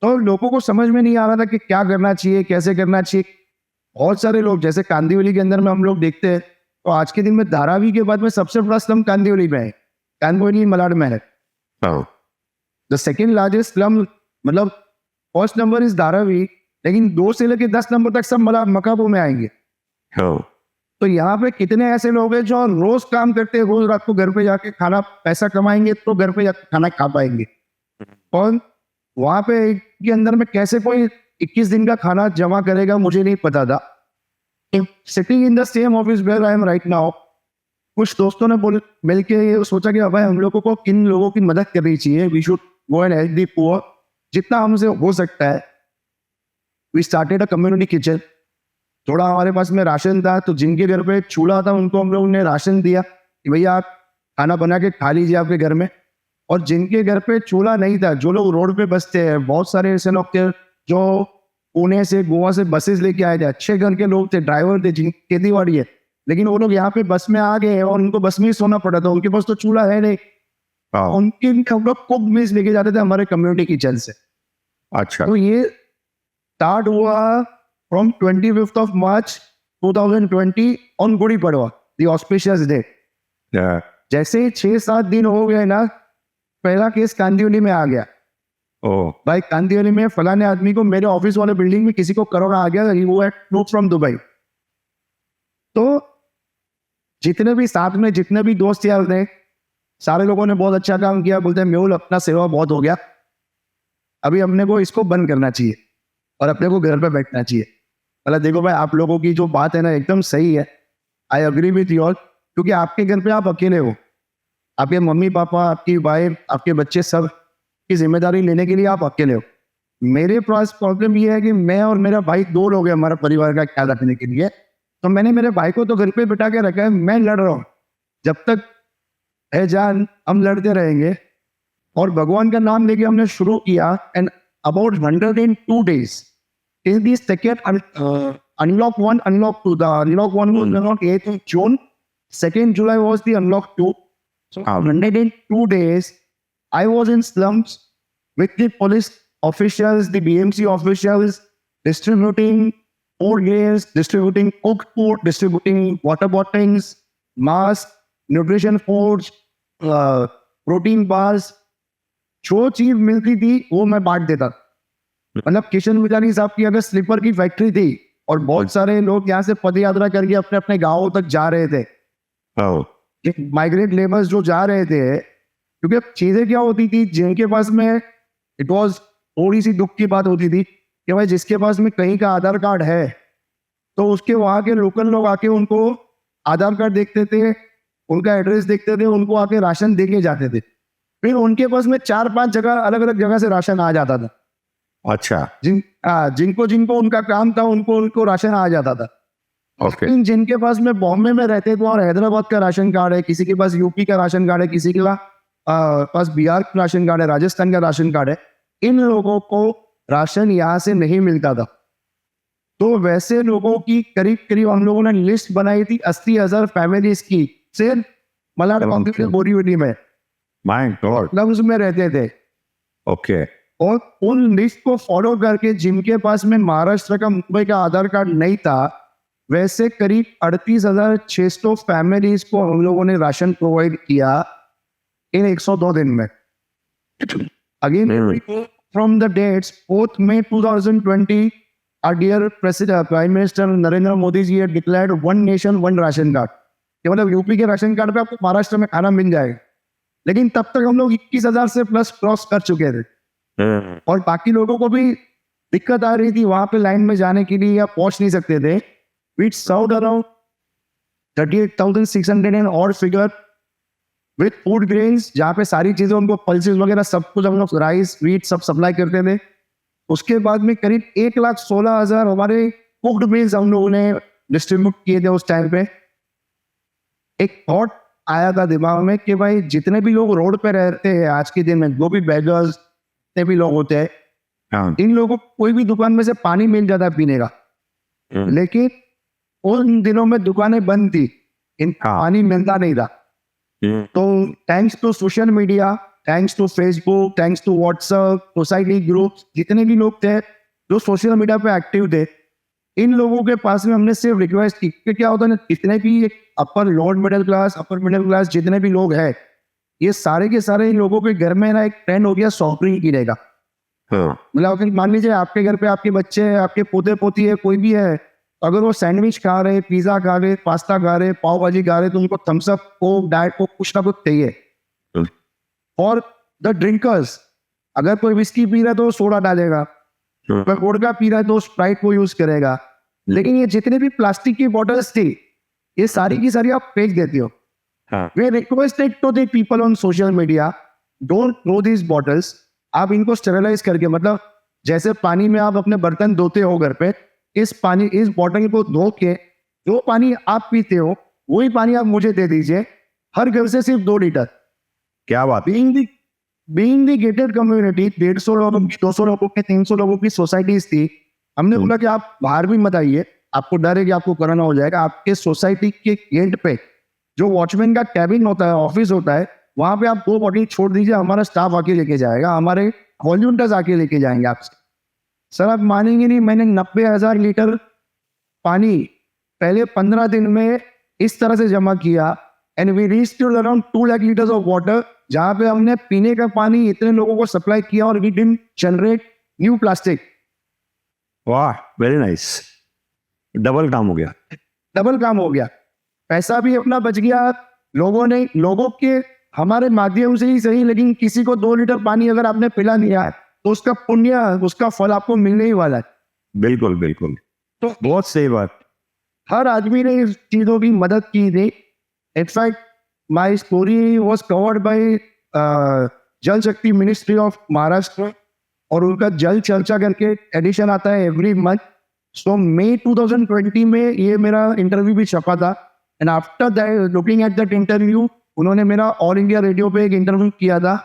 तो लोगों को समझ में नहीं आ रहा था कि क्या करना चाहिए, कैसे करना चाहिए। बहुत सारे लोग, जैसे कांदिवली के अंदर में हम लोग देखते हैं, तो आज के दिन में धारावी के बाद में सबसे बड़ा स्लम कांदिवली में है, कांदिवली मलाड में है। द सेकेंड लार्जेस्ट स्लम, मतलब फर्स्ट नंबर इज धारावी, लेकिन 2 से लेके 10 नंबर तक सब मकाबू में आएंगे। Oh. तो यहाँ पे कितने ऐसे लोग हैं जो रोज काम करते हैं, रोज रात को घर पे जाके खाना पैसा कमाएंगे तो घर पे जाके खाना खा पाएंगे। और वहां पे के अंदर में कैसे कोई 21 दिन का खाना जमा करेगा मुझे नहीं पता था। Sitting in the same office where I am right now, कुछ दोस्तों ने मिलके ये सोचा कि भाई हम लोगों को किन लोगों की मदद करनी चाहिए, we should go and help the poor जितना हमसे हो सकता है। We started a community kitchen. थोड़ा हमारे पास में राशन था, तो जिनके घर पे चूल्हा था उनको हम लोगों ने राशन दिया कि भैया आप खाना बना के खा लीजिए आपके घर में। और जिनके घर पे चूल्हा नहीं था, जो लोग रोड पे बसते हैं, बहुत सारे ऐसे लोग थे जो पुणे से गोवा से बसेस लेके आए थे, अच्छे घर के लोग थे, ड्राइवर थे, जिन खेती बाड़ी है, लेकिन वो लोग यहाँ पे बस में आ गए और उनको बस में ही सोना पड़ा था, उनके पास तो चूल्हा है नहीं। Oh. उनके हम लोग कुक मील्स लेके जाते थे हमारे कम्युनिटी किचन से। अच्छा। तो ये स्टार्ट हुआ from 25th of March 2020 on Gudi Padwa, the auspicious day. Yeah. जैसे ही 6-7 दिन हो गए ना, पहला केस कांदिवली में आ गया। Oh. भाई कांदिवली में फलाने आदमी को मेरे ऑफिस वाले बिल्डिंग में किसी को कोरोना आ गया, वो है फ्रॉम दुबई। तो जितने भी साथ में जितने भी दोस्त यार थे, सारे लोगों ने बहुत अच्छा काम किया। बोलते हैं मेहुल अपना सेवा बहुत हो गया, अभी हमने को इसको बंद करना चाहिए और अपने को घर पे बैठना चाहिए। मतलब देखो भाई, आप लोगों की जो बात है ना एकदम सही है, I agree with you all, क्योंकि आपके घर पे आप अकेले हो, आपके मम्मी पापा, आपकी वाइफ, आपके बच्चे, सब की जिम्मेदारी लेने के लिए आप अकेले हो। मेरे पास प्रॉब्लम ये है कि मैं और मेरा भाई 2 लोग हैं हमारा परिवार का ख्याल रखने के लिए। तो मैंने मेरे भाई को तो घर पे बिठा के रखा है, मैं लड़ रहा हूँ, जब तक है जान हम लड़ते रहेंगे। और भगवान का नाम लेके हमने शुरू किया, and about 102 days till the second unlock 1, unlock 2. The unlock 1 was unlocked 8th of June, 2nd July was the unlock 2. So 102 days I was in slums with the police officials, the BMC officials, distributing food grains, distributing cooked food, distributing water bottles, masks, nutrition foods, protein bars. जो चीज मिलती थी वो मैं बांट देता। मतलब किशन मितानी साहब की अगर स्लीपर की फैक्ट्री थी और बहुत सारे लोग यहाँ से पद यात्रा करके अपने अपने गांवों तक जा रहे थे, Oh. माइग्रेट लेबर्स जो जा रहे थे, क्योंकि चीजें क्या होती थी जिनके पास में, इट वाज थोड़ी सी दुख की बात होती थी कि भाई जिसके पास में कहीं का आधार कार्ड है तो उसके वहां के लोकल लोग आके उनको आधार कार्ड देखते थे, उनका एड्रेस देखते थे, उनको आके राशन देके जाते थे। फिर उनके पास में 4-5 जगह अलग अलग जगह से राशन आ जाता था। अच्छा। जिनको उनका काम था उनको राशन आ जाता था। Okay. लेकिन जिनके पास में बॉम्बे में रहते थे और हैदराबाद का राशन कार्ड है, किसी के पास यूपी का राशन कार्ड है, किसी के पास बिहार का राशन कार्ड है, राजस्थान का राशन कार्ड है, इन लोगों को राशन यहाँ से नहीं मिलता था। तो वैसे लोगों की करीब करीब हम लोगों ने लिस्ट बनाई थी 80,000 फैमिलीज की, सिर्फ मलाड बोरीवली में, My God. स्लम्स में रहते थे। Okay. और उन लिस्ट को फॉलो करके जिनके पास में महाराष्ट्र का, मुंबई का आधार कार्ड नहीं था, वैसे करीब 38,600 फैमिलीज को हम लोगों ने राशन प्रोवाइड किया इन 102 दिन में। Again from the dates 4th May 2020, our dear President, Prime Minister Narendra Modi ji had declared 1 nation 1 ration card. कि मतलब यूपी के राशन कार्ड पे आपको महाराष्ट्र में खाना मिल जाएगा, लेकिन तब तक हम लोग 21,000 से प्लस क्रॉस कर चुके थे। और बाकी लोगों को भी दिक्कत आ रही थी वहां पे लाइन में जाने के लिए, या पहुंच नहीं सकते थे। We served around 38,600 and odd figure with food grains, जहाँ पे सारी चीजें उनको पल्सेस वगैरह सब कुछ हम लोग राइस वीट सब सप्लाई करते थे। उसके बाद में करीब 1,16,000 हमारे कुक्ड मील्स हम लोगों ने डिस्ट्रीब्यूट किए थे उस टाइम पे। एक थॉट आया था दिमाग में कि भाई जितने भी लोग रोड पे रहते हैं आज के दिन में, जो भी बेगर्स जितने भी लोग होते हैं, इन लोगों को कोई भी दुकान में से पानी मिल जाता है पीने का, लेकिन उन दिनों में दुकानें बंद थी, पानी मिलता नहीं था। तो thanks to social media, thanks to Facebook, thanks to WhatsApp, society groups, जितने भी लोग थे जो सोशल मीडिया पे एक्टिव थे, इन लोगों के पास में हमने सिर्फ रिक्वेस्ट की कि क्या होता है ना, जितने भी upper lower middle class, upper middle class जितने भी लोग हैं, ये सारे के सारे इन लोगों के घर में ना एक ट्रेंड हो गया सॉफ्ट ड्रिंक पीने का। हाँ मतलब अगर मान लीजिए आपके घर पे आपके बच्चे हैं, आपके पोते पोती है, कोई भी है, तो अगर वो सैंडविच खा रहे, पिज्जा खा रहे, पास्ता खा रहे, पाव भाजी खा रहे, तो उनको Thums Up Coke diet Coke कुछ ना कुछ चाहिए। हम्म। और द ड्रिंकर्स, अगर कोई विस्की पी रहा है तो सोडा डालेगा, हाँ। कोई वोडका पी रहा है तो स्प्राइट को यूज करेगा। लेकिन ये जितने भी प्लास्टिक की बॉटल्स थी, ये सारी की सारी आप फेंक देती हो। हाँ we requested to the people on social media, don't throw these bottles. आप इनको स्टेरिलाइज करके, मतलब जैसे पानी में आप अपने बर्तन धोते हो घर पे, इस बॉटल को धो के जो पानी आप पीते हो वही पानी आप मुझे दे दीजिए, हर घर से सिर्फ 2 लीटर। क्या बात है। बीइंग द गेटेड कम्युनिटी, 150 लोगों की, 200 लोगों की, 300 लोगों की सोसाइटीज थी। हमने बोला कि आप बाहर भी मत आइए, आपको डर है कि आपको कोरोना हो जाएगा। आपके सोसाइटी के गेट पे जो वॉचमैन का कैबिन होता है, ऑफिस होता है, वहां पे आप 2 बॉटल छोड़ दीजिए, हमारा स्टाफ आके लेके जाएगा, हमारे वॉलंटियर्स आके लेके जाएंगे आपसे। सर आप मानेंगे नहीं, मैंने 90,000 लीटर पानी पहले 15 दिन में इस तरह से जमा किया, and we reached to around 2 lakh litres of water, जहां पे हमने पीने का पानी इतने लोगों को सप्लाई किया, और we didn't generate new plastic. वाह वेरी नाइस, डबल काम हो गया। डबल काम हो गया, पैसा भी अपना बच गया, लोगों के हमारे माध्यम से ही सही, लेकिन किसी को 2 लीटर पानी अगर आपने पिला दिया है तो उसका पुण्य, उसका फल आपको मिलने ही वाला है। बिल्कुल बिल्कुल, तो बहुत सही बात। हर आदमी ने इस चीजों की मदद की थी। In fact my story was covered by जल शक्ति मिनिस्ट्री ऑफ महाराष्ट्र, और उनका जल चर्चा करके एडिशन आता है एवरी मंथ। सो मई 2020 में ये मेरा इंटरव्यू भी छपा था, and after that, looking at that interview, उन्होंने मेरा ऑल इंडिया रेडियो पे एक इंटरव्यू किया था,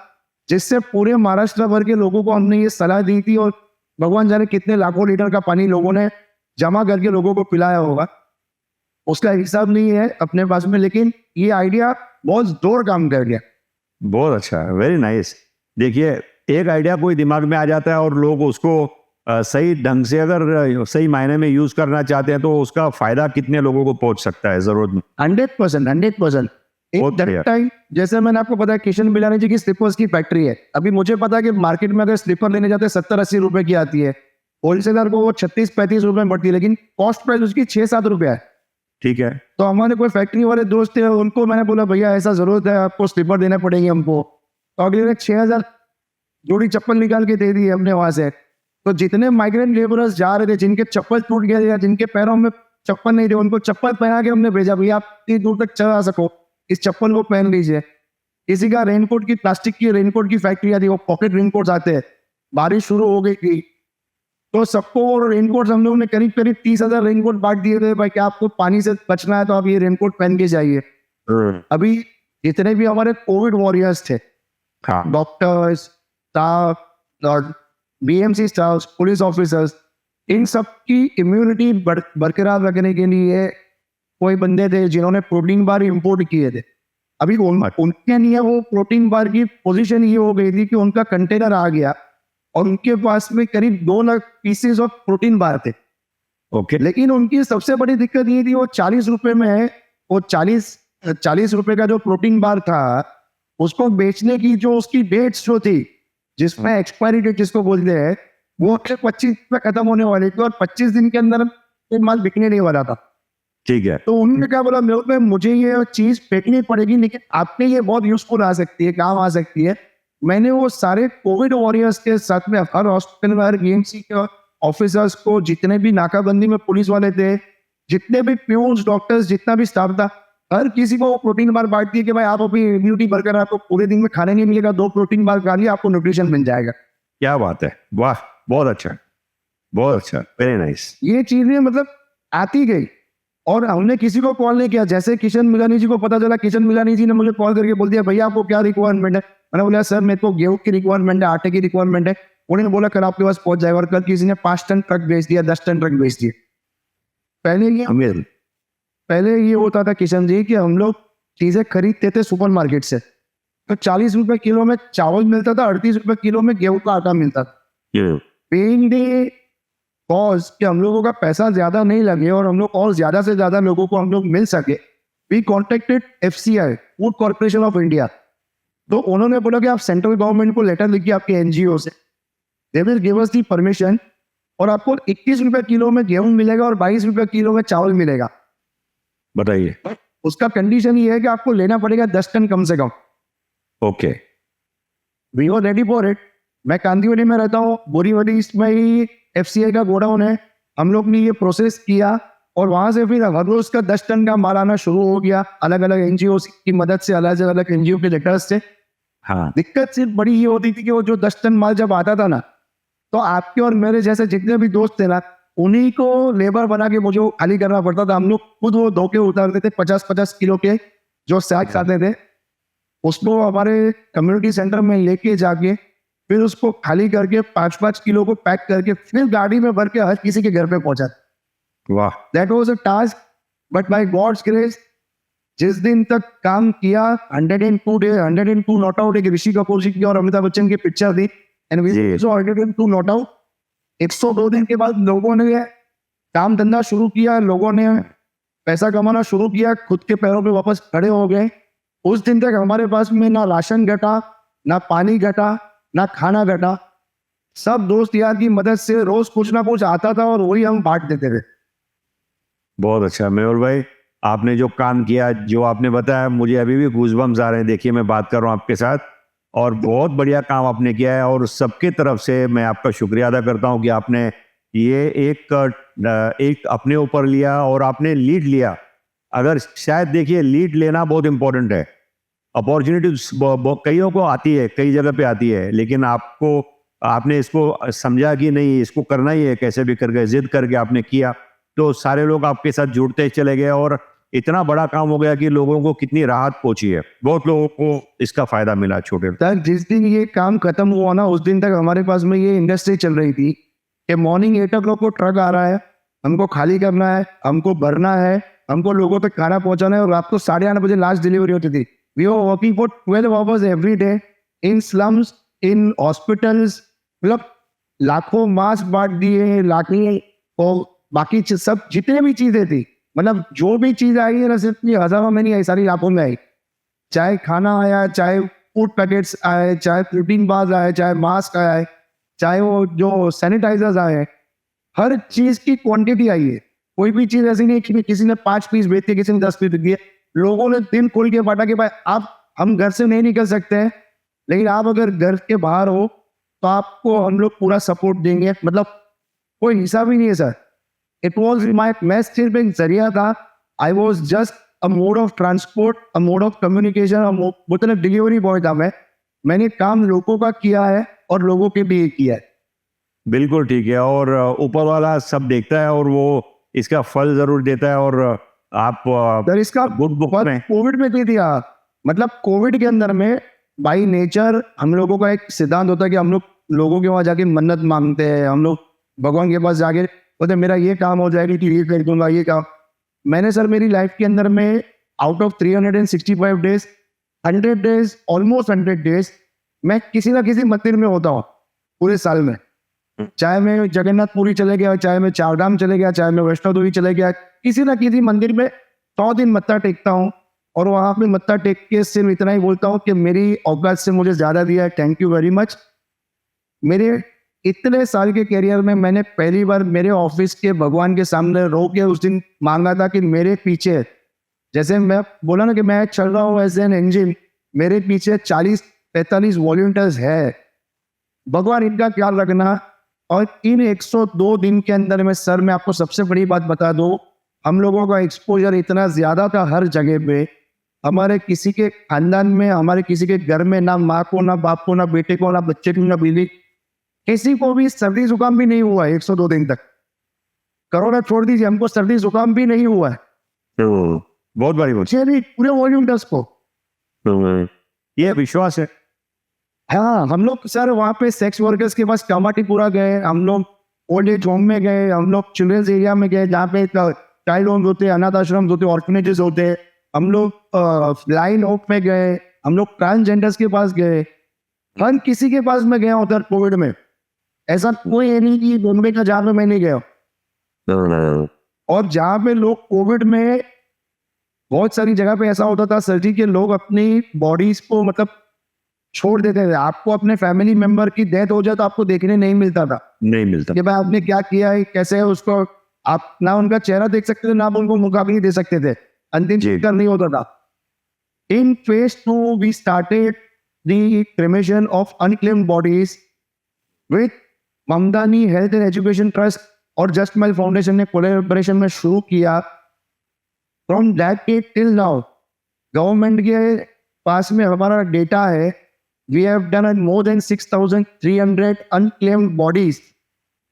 जिससे पूरे महाराष्ट्र भर के लोगों को हमने ये सलाह दी थी, और भगवान जाने कितने लाखों लीटर का पानी लोगों ने जमा करके लोगों को पिलाया होगा, उसका हिसाब नहीं है अपने पास में, लेकिन ये आइडिया बहुत जोर काम कर गया। बहुत अच्छा, वेरी नाइस। देखिए, एक आइडिया कोई दिमाग में आ जाता है और लोग उसको सही ढंग से, अगर सही मायने में यूज करना चाहते हैं, तो उसका फायदा कितने लोगों को पहुंच सकता है जरूरत में। 100%। बहुत बढ़िया। टाइम जैसे मैंने आपको पता है, किशन मिलानी जी की स्लीपर्स की फैक्ट्री है। अभी मुझे पता है कि मार्केट में अगर स्लीपर लेने जाते हैं 70-80 रुपए की आती है, होलसेलर को वो 36-35 रुपए में पड़ती है, लेकिन कॉस्ट प्राइस उसकी 6-7 रुपए है। ठीक है। तो हमारे कोई फैक्ट्री वाले दोस्त थे, उनको मैंने बोला भैया ऐसा जरूरत है, आपको स्लीपर देने पड़ेंगे हमको, तो अगले ने 6,000 जोड़ी चप्पल निकाल के दे दी हमने वहां से। तो जितने माइग्रेंट लेबरर्स जा रहे थे, जिनके चप्पल टूट गए या जिनके पैरों में चप्पल नहीं थे, उनको चप्पल पहना के हमने भेजा, भैया आप इतनी दूर तक चला सको, इस चप्पल को पहन लीजिए। किसी का रेनकोट की, प्लास्टिक की रेनकोट की फैक्ट्री थी, वो पॉकेट रेनकोट आते हैं, बारिश शुरू हो गई थी, तो सबको रेनकोट हम लोगों ने करीब 30,000 रेनकोट बांट दिए थे, भाई क्या आपको पानी से बचना है तो आप ये रेनकोट पहन के जाइए। अभी जितने भी हमारे कोविड वॉरियर्स थे, हाँ डॉक्टर्स, स्टाफ और बीएमसी स्टाफ, पुलिस ऑफिसर्स, इन सब की इम्यूनिटी बरकरार रखने के लिए कोई बंदे थे जिन्होंने प्रोटीन बार इंपोर्ट किए थे। अभी उनके लिए वो प्रोटीन बार की पोजीशन ये हो गई थी कि उनका कंटेनर आ गया और उनके पास में करीब 2 lakh pieces of protein bar थे। ओके। लेकिन उनकी सबसे बड़ी दिक्कत ये थी, वो 40 रुपए में है, वो 40 रुपए का जो प्रोटीन बार था, उसको बेचने की जो उसकी डेट्स जो थी, जिसमें एक्सपायरी डेट जिसको बोलते हैं, वो 25 पे खत्म होने वाली थी, और 25 दिन के अंदर ये माल बिकने नहीं वाला था। ठीक है। तो उन्होंने क्या बोला, मेरे को मुझे ये चीज फेंकनी पड़ेगी, लेकिन आपने ये बहुत यूजफुल आ सकती है, काम आ सकती है। मैंने वो सारे कोविड वॉरियर्स के साथ में हर हॉस्पिटल में, हर बीएमसी के ऑफिसर्स को, जितने भी नाकाबंदी में पुलिस वाले थे, जितने भी प्यून्स, डॉक्टर्स, जितना भी स्टाफ था, हर किसी को प्रोटीन बार बांट दिए कि भाई आप अपनी इम्यूनिटी बरकरार, आपको पूरे दिन में खाने नहीं मिलेगा, 2 प्रोटीन बार खा लिया, आपको न्यूट्रिशन मिल जाएगा। क्या बात है, वाह बहुत अच्छा, बहुत अच्छा, वेरी नाइस। ये चीजें मतलब आती गई, और हमने किसी को कॉल नहीं किया। जैसे किशन मिलानी जी को पता चला, किशन मिलानी जी ने मुझे कॉल करके बोल दिया, भैया आपको क्या रिक्वायरमेंट है। मैंने बोला सर मेरे को गेहूं की रिक्वायरमेंट है, आटे की रिक्वायरमेंट है। उन्होंने बोला कल आपके पास पहुंच जाएगा, और कल किसी ने 5 टन ट्रक भेज दिया, 10 टन ट्रक भेज दिए। पहले ये होता था किशन जी कि हम लोग चीजें खरीदते थे सुपरमार्केट से, तो 40 रुपए किलो में चावल मिलता था, 38 रुपए किलो में गेहूं का आटा मिलता था। पेइंग द कॉज कि हम लोगों का पैसा ज्यादा नहीं लगे और हम लोग और ज्यादा से ज्यादा लोगों को हम लोग मिल सके, we contacted FCI, Food Corporation of India. तो उन्होंने बोला कि आप सेंट्रल गवर्नमेंट को लेटर लिखिए आपके NGO से, they will give us the permission, और आपको 21 रुपए किलो में गेहूं मिलेगा और 22 रुपए किलो में चावल मिलेगा। बताइए। उसका कंडीशन ये है कि आपको लेना पड़ेगा 10 टन कम से कम। Okay. We are ready for it. मैं कांदिवली में रहता हूँ, बोरीवली ईस्ट में ही FCI का गोडाउन है। हम लोग ने ये प्रोसेस किया और वहां से फिर हर रोज का 10 टन का माल आना शुरू हो गया, अलग अलग NGO की मदद से, अलग अलग NGO के लेटर्स से। हाँ। दिक्कत सिर्फ बड़ी ये होती थी कि वो जो 10 टन माल जब आता था ना, तो आपके और मेरे जैसे जितने भी दोस्त थे ना, उन्हीं को लेबर बना के मुझे वो खाली करना पड़ता था। हम लोग खुद वो धोके उतारते थे 50-50 किलो के जो सैक्स आते थे, उसको हमारे कम्युनिटी सेंटर में लेके जाके फिर उसको खाली करके 5-5 किलो को पैक करके फिर गाड़ी में भर के हर किसी के घर पे पहुंचा। वाह। That was a task, but by God's grace जिस दिन तक काम किया, 102 डे, 102 नॉट आउट एक ऋषि कपूर जी की और अमिताभ बच्चन की पिक्चर थी, and we ji. Also 102 not out. 102 दिन के बाद लोगों ने काम धंधा शुरू किया, लोगों ने पैसा कमाना शुरू किया, खुद के पैरों पे वापस खड़े हो गए। उस दिन तक हमारे पास में ना राशन घटा, ना पानी घटा, ना खाना घटा। सब दोस्त यार की मदद से रोज कुछ ना कुछ आता था और वही हम बांट देते थे। बहुत अच्छा मेहुल भाई, आपने जो काम किया, जो आपने बताया, मुझे अभी भी गूज़बम्स आ रहे हैं। देखिए, मैं बात कर रहा हूँ आपके साथ, और बहुत बढ़िया काम आपने किया है, और सबके तरफ से मैं आपका शुक्रिया अदा करता हूँ कि आपने ये एक अपने ऊपर लिया और आपने लीड लिया। अगर शायद देखिए, लीड लेना बहुत इंपॉर्टेंट है। अपॉर्चुनिटी कईयों को आती है, कई जगह पे आती है, लेकिन आपने इसको समझा कि नहीं, इसको करना ही है, कैसे भी करके जिद करके आपने किया, तो सारे लोग आपके साथ जुड़ते चले गए और इतना बड़ा काम हो गया कि लोगों को कितनी राहत पहुंची है। बहुत लोगों को इसका फायदा मिला। छोटे सर, जिस दिन ये काम खत्म हुआ ना, उस दिन तक हमारे पास में ये इंडस्ट्री चल रही थी कि मॉर्निंग 8 o'clock को ट्रक आ रहा है, हमको खाली करना है, हमको भरना है, हमको लोगों तक खाना पहुंचाना है, और रात को 8:30 बजे लास्ट डिलीवरी होती थी। We were working for 12 hours every day in slums, in hospitals. मतलब लाखों मास्क बांट दिए, लाखों, और बाकी सब जितने भी चीजें थी, मतलब जो भी चीज आई है ना, सिर्फ ये हजारों में नहीं आई, सारी लाखों में आई। चाहे खाना आया, चाहे फूड पैकेट्स आए, चाहे प्रोटीन बार्स आए, चाहे मास्क आए, चाहे वो जो सैनिटाइजर्स आए, हर चीज की क्वांटिटी आई है। कोई भी चीज ऐसी नहीं कि किसी ने 5 पीस बेच दिए, किसी ने 10 पीस दिए। लोगों ने दिन खोल के बांटा कि भाई आप, हम घर से नहीं निकल सकते हैं, लेकिन आप अगर घर के बाहर हो तो आपको हम लोग पूरा सपोर्ट देंगे। मतलब कोई हिसाब ही नहीं है सर। इट वॉज माई, मैं सिर्फ एक जरिया था। आई was just a mode of transport, a mode of communication, मतलब डिलीवरी बॉय था मैं। मैंने काम लोगों का किया है और लोगों के लिए किया है। बिल्कुल ठीक है, और ऊपर वाला सब देखता है और वो इसका फल जरूर देता है। और आप सर, इसका गुड बुक में कोविड में दे दिया। मतलब कोविड के अंदर में बाई नेचर हम लोगों का एक सिद्धांत होता है कि हम लोग लोगों के वहां जाके मन्नत मांगते हैं। हम लोग भगवान के पास जाके बोलते मेरा ये काम हो जाएगा कि ये कर दूंगा, ये काम। मैंने सर मेरी लाइफ के अंदर में out of 365 days, 100 days, almost 100 days मैं किसी ना किसी मंदिर में होता हूँ पूरे साल में। चाहे मैं जगन्नाथपुरी चले गया, चाहे मैं चारधाम चले गया, चाहे मैं वैष्णो देवी चले गया, किसी ना किसी मंदिर में 100 दिन मत्था टेकता हूँ। और वहां पे मत्था टेक के सिर्फ इतना ही बोलता हूँ कि मेरी औकात से मुझे ज्यादा दिया है, थैंक यू वेरी मच। मेरे इतने साल के करियर में मैंने पहली बार मेरे ऑफिस के भगवान के सामने रो के उस दिन मांगा था कि मेरे पीछे, जैसे मैं बोला ना कि मैं चल रहा हूँ एज एन इंजन, मेरे पीछे 40-45 वॉलंटियर्स है। भगवान इनका ख्याल रखना। और इन 102 दिन के अंदर में सर, मैं आपको सबसे बड़ी बात बता दूं, हम लोगों का एक्सपोजर इतना ज्यादा था हर जगह पे। हमारे किसी के खानदान में, हमारे किसी के घर में ना माँ को, ना बाप को, ना बेटे को, ना बच्चे को, ना बीवी, किसी को भी सर्दी जुकाम भी नहीं हुआ है 102 दिन तक। कोरोना छोड़ दीजिए, हमको सर्दी जुकाम भी नहीं हुआ है। तो बहुत बड़ी बात। चलिए, पूरे वॉलंटियर्स को ये विश्वास है। हाँ, हम लोग सर वहाँ पे सेक्स वर्कर्स के पास कामाटीपुरा गए, हम लोग ओल्ड एज होम में गए, हम लोग चिल्ड्रंस एरिया में गए जहाँ पे चाइल्ड होम्स होते हैं, अनाथ आश्रम होते हैं, ऑर्फनेजेस होते हैं। हम लोग लाइन होप में गए, हम लोग ट्रांसजेंडर्स के पास गए, हर किसी के पास मैं गया उधर कोविड में। ऐसा कोई है नहीं कि बॉम्बे का जहाँ पे मैं नहीं गया। और जहाँ पे लोग कोविड में, बहुत सारी जगह पे ऐसा होता था सर जी के लोग अपनी बॉडीज को, मतलब छोड़ देते थे। आपको अपने फैमिली मेंबर की डेथ हो जाए तो आपको देखने नहीं मिलता था नहीं मिलता। कि भाई आपने क्या किया है, कैसे है उसको। आप ना उनका चेहरा देख सकते थे, ना आप उनको मुकाबले दे सकते थे। अंतिम जी। संस्कार नहीं होता था। In phase 2, we started the cremation of unclaimed bodies with Mamdani Health and Education Trust और जस्ट माइल फाउंडेशन ने कोलैबोरेशन में शुरू किया। From that day till now government के पास में हमारा डेटा है, we have done more than 6,300 unclaimed bodies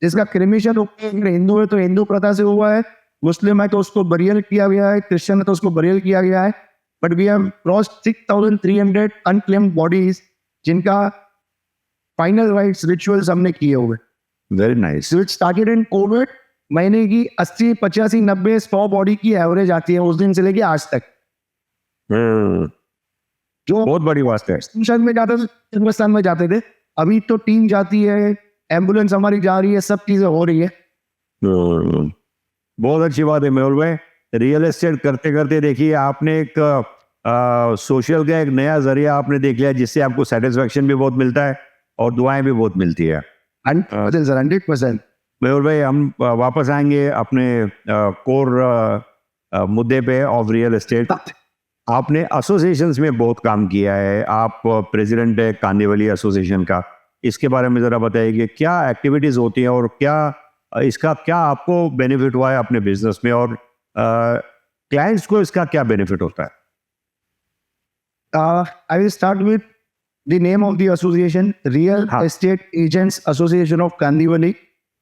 जिसका क्रिमेशन अगर हिंदू है तो हिंदू प्रथा से हुआ है, मुस्लिम है तो उसको बरियल किया गया है, क्रिश्चियन है तो उसको बरियल किया गया है। But we have crossed 6,300 unclaimed bodies जिनका फाइनल राइट्स रिचुअल्स हमने किए हुए। Very nice. It started in Covid. महीने की 80, 85, 90, 100 बॉडी की एवरेज आती है उस दिन से लेके आज तक। जो बहुत बड़ी बात है। शहर में जाते थे, हिंदुस्तान में जाते थे, अभी तो टीम जाती है, एम्बुलेंस हमारी जा रही है, सब चीजें हो रही है। बहुत अच्छी बात है मेहुल भाई। रियल एस्टेट करते करते देखिए आपने एक सोशल का एक नया जरिया आपने देख लिया जिससे आपको सेटिस्फेक्शन भी बहुत मिलता है और दुआएं भी बहुत मिलती है। 100%। मेहुल भाई हम वापस आएंगे अपने कोर मुद्दे पे ऑफ रियल एस्टेट। आपने एसोसिएशंस में बहुत काम किया है, आप प्रेसिडेंट है कांदिवली एसोसिएशन का। इसके बारे में ज़रा बताइए कि क्या एक्टिविटीज़ होती हैं और क्या इसका क्या आपको बेनिफिट हुआ है अपने बिजनेस में और क्लाइंट्स को इसका क्या बेनिफिट होता है? I will start with the name of the association, Real हाँ. Estate Agents Association of Kandivali,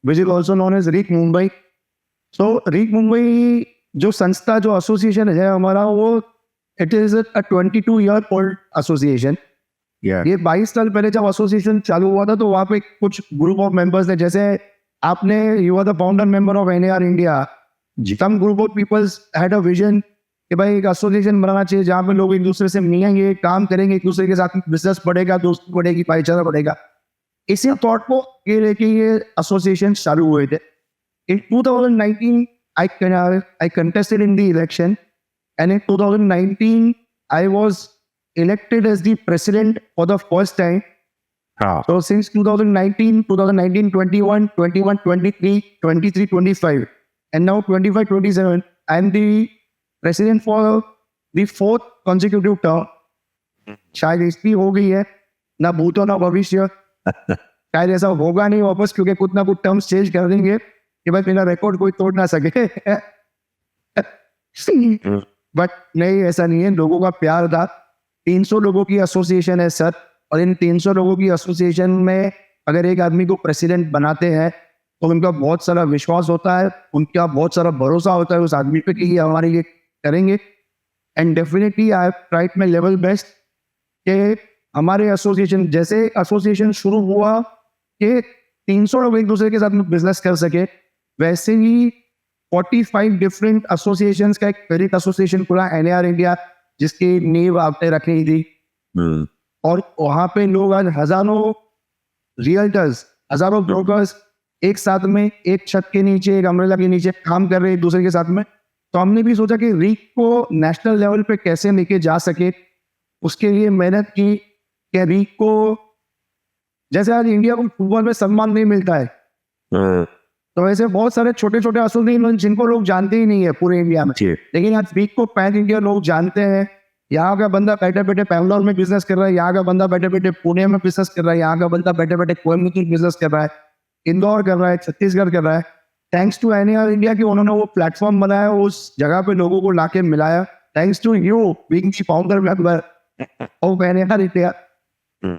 which is also known as REAK Mumbai. So REAK Mumbai जो संस्था जो एसोसिएशन है हमारा, वो it is a 22-year old association. ये 22 साल पहले जब एसोसिएशन चालू हुआ था तो वहाँ पे कुछ ग्रुप ऑफ मेंबर्स थे, जैसे आपने you are the founder member of NAR India. Some group of peoples had a vision कि भाई एक एसोसिएशन बनाना चाहिए जहाँ पे लोग एक दूसरे से मिलेंगे, काम करेंगे, एक दूसरे के साथ बिजनेस बढ़ेगा, दोस्ती बढ़ेगी, भाईचारा बढ़ेगा। इसी थॉट को ये लेके ये एसोसिएशन चालू हुए थे। इन 2019 I contested in the election, and in 2019 I was elected as the president for the first time. So since 2019, 21, 23, 25, and now 25, 27, I am the president for the 4th consecutive term. शायद इसकी हो गई है, ना भूतो ना भविष्य। शायद ऐसा होगा नहीं वापस, क्योंकि कुछ ना कुछ टर्म्स चेंज कर देंगे कि भाई मेरा रिकॉर्ड कोई तोड़ ना सके। बट नहीं, ऐसा नहीं है। लोगों का प्यार था। 300 लोगों की एसोसिएशन है सर, और इन 300 लोगों की एसोसिएशन में अगर एक आदमी को प्रेसिडेंट बनाते हैं तो उनका बहुत सारा विश्वास होता है, उनका बहुत सारा भरोसा होता है उस आदमी पे कि ये हमारे लिए करेंगे। And definitely I have tried my level best कि हमारे एसोसिएशन, जैसे एसोसिएशन शुरू हुआ कि 300 लोग एक दूसरे के साथ बिजनेस कर सके, वैसे ही 45 डिफरेंट एसोसिएशंस का एक फेरिक एसोसिएशन खुला NAR इंडिया, जिसकी नींव आपने रखी थी। और वहां पे लोग आज हजारों रियल्टर्स, हजारों ब्रोकर्स एक साथ में एक छत के नीचे, एक अम्ब्रेला के नीचे काम कर रहे हैं एक दूसरे के साथ में। तो हमने भी सोचा कि रीक को नेशनल लेवल पे कैसे लेके जा सके, उसके लिए मेहनत की कि रीक को, जैसे आज इंडिया को फुटबॉल में सम्मान नहीं मिलता है, तो ऐसे बहुत सारे छोटे छोटे एसोसिएशन जिनको लोग जानते ही नहीं है पूरे इंडिया में, लेकिन आज रीक को पैन इंडिया लोग जानते हैं। यहाँ का बंदा बैठे बैठे बैंगलोर में बिजनेस कर रहा है, यहाँ का बंदा बैठे बैठे पुणे में बिजनेस कर रहा है, यहाँ का बंदा बैठे बैठे कोयम्बटूर बिजनेस कर रहा है, इंदौर कर रहा है, छत्तीसगढ़ कर रहा है। थैंक्स टू NAR इंडिया कि उन्होंने वो प्लेटफॉर्म बनाया, उस जगह पे लोगों को लाके मिलाया। Thanks to you being the founder member of NAR India.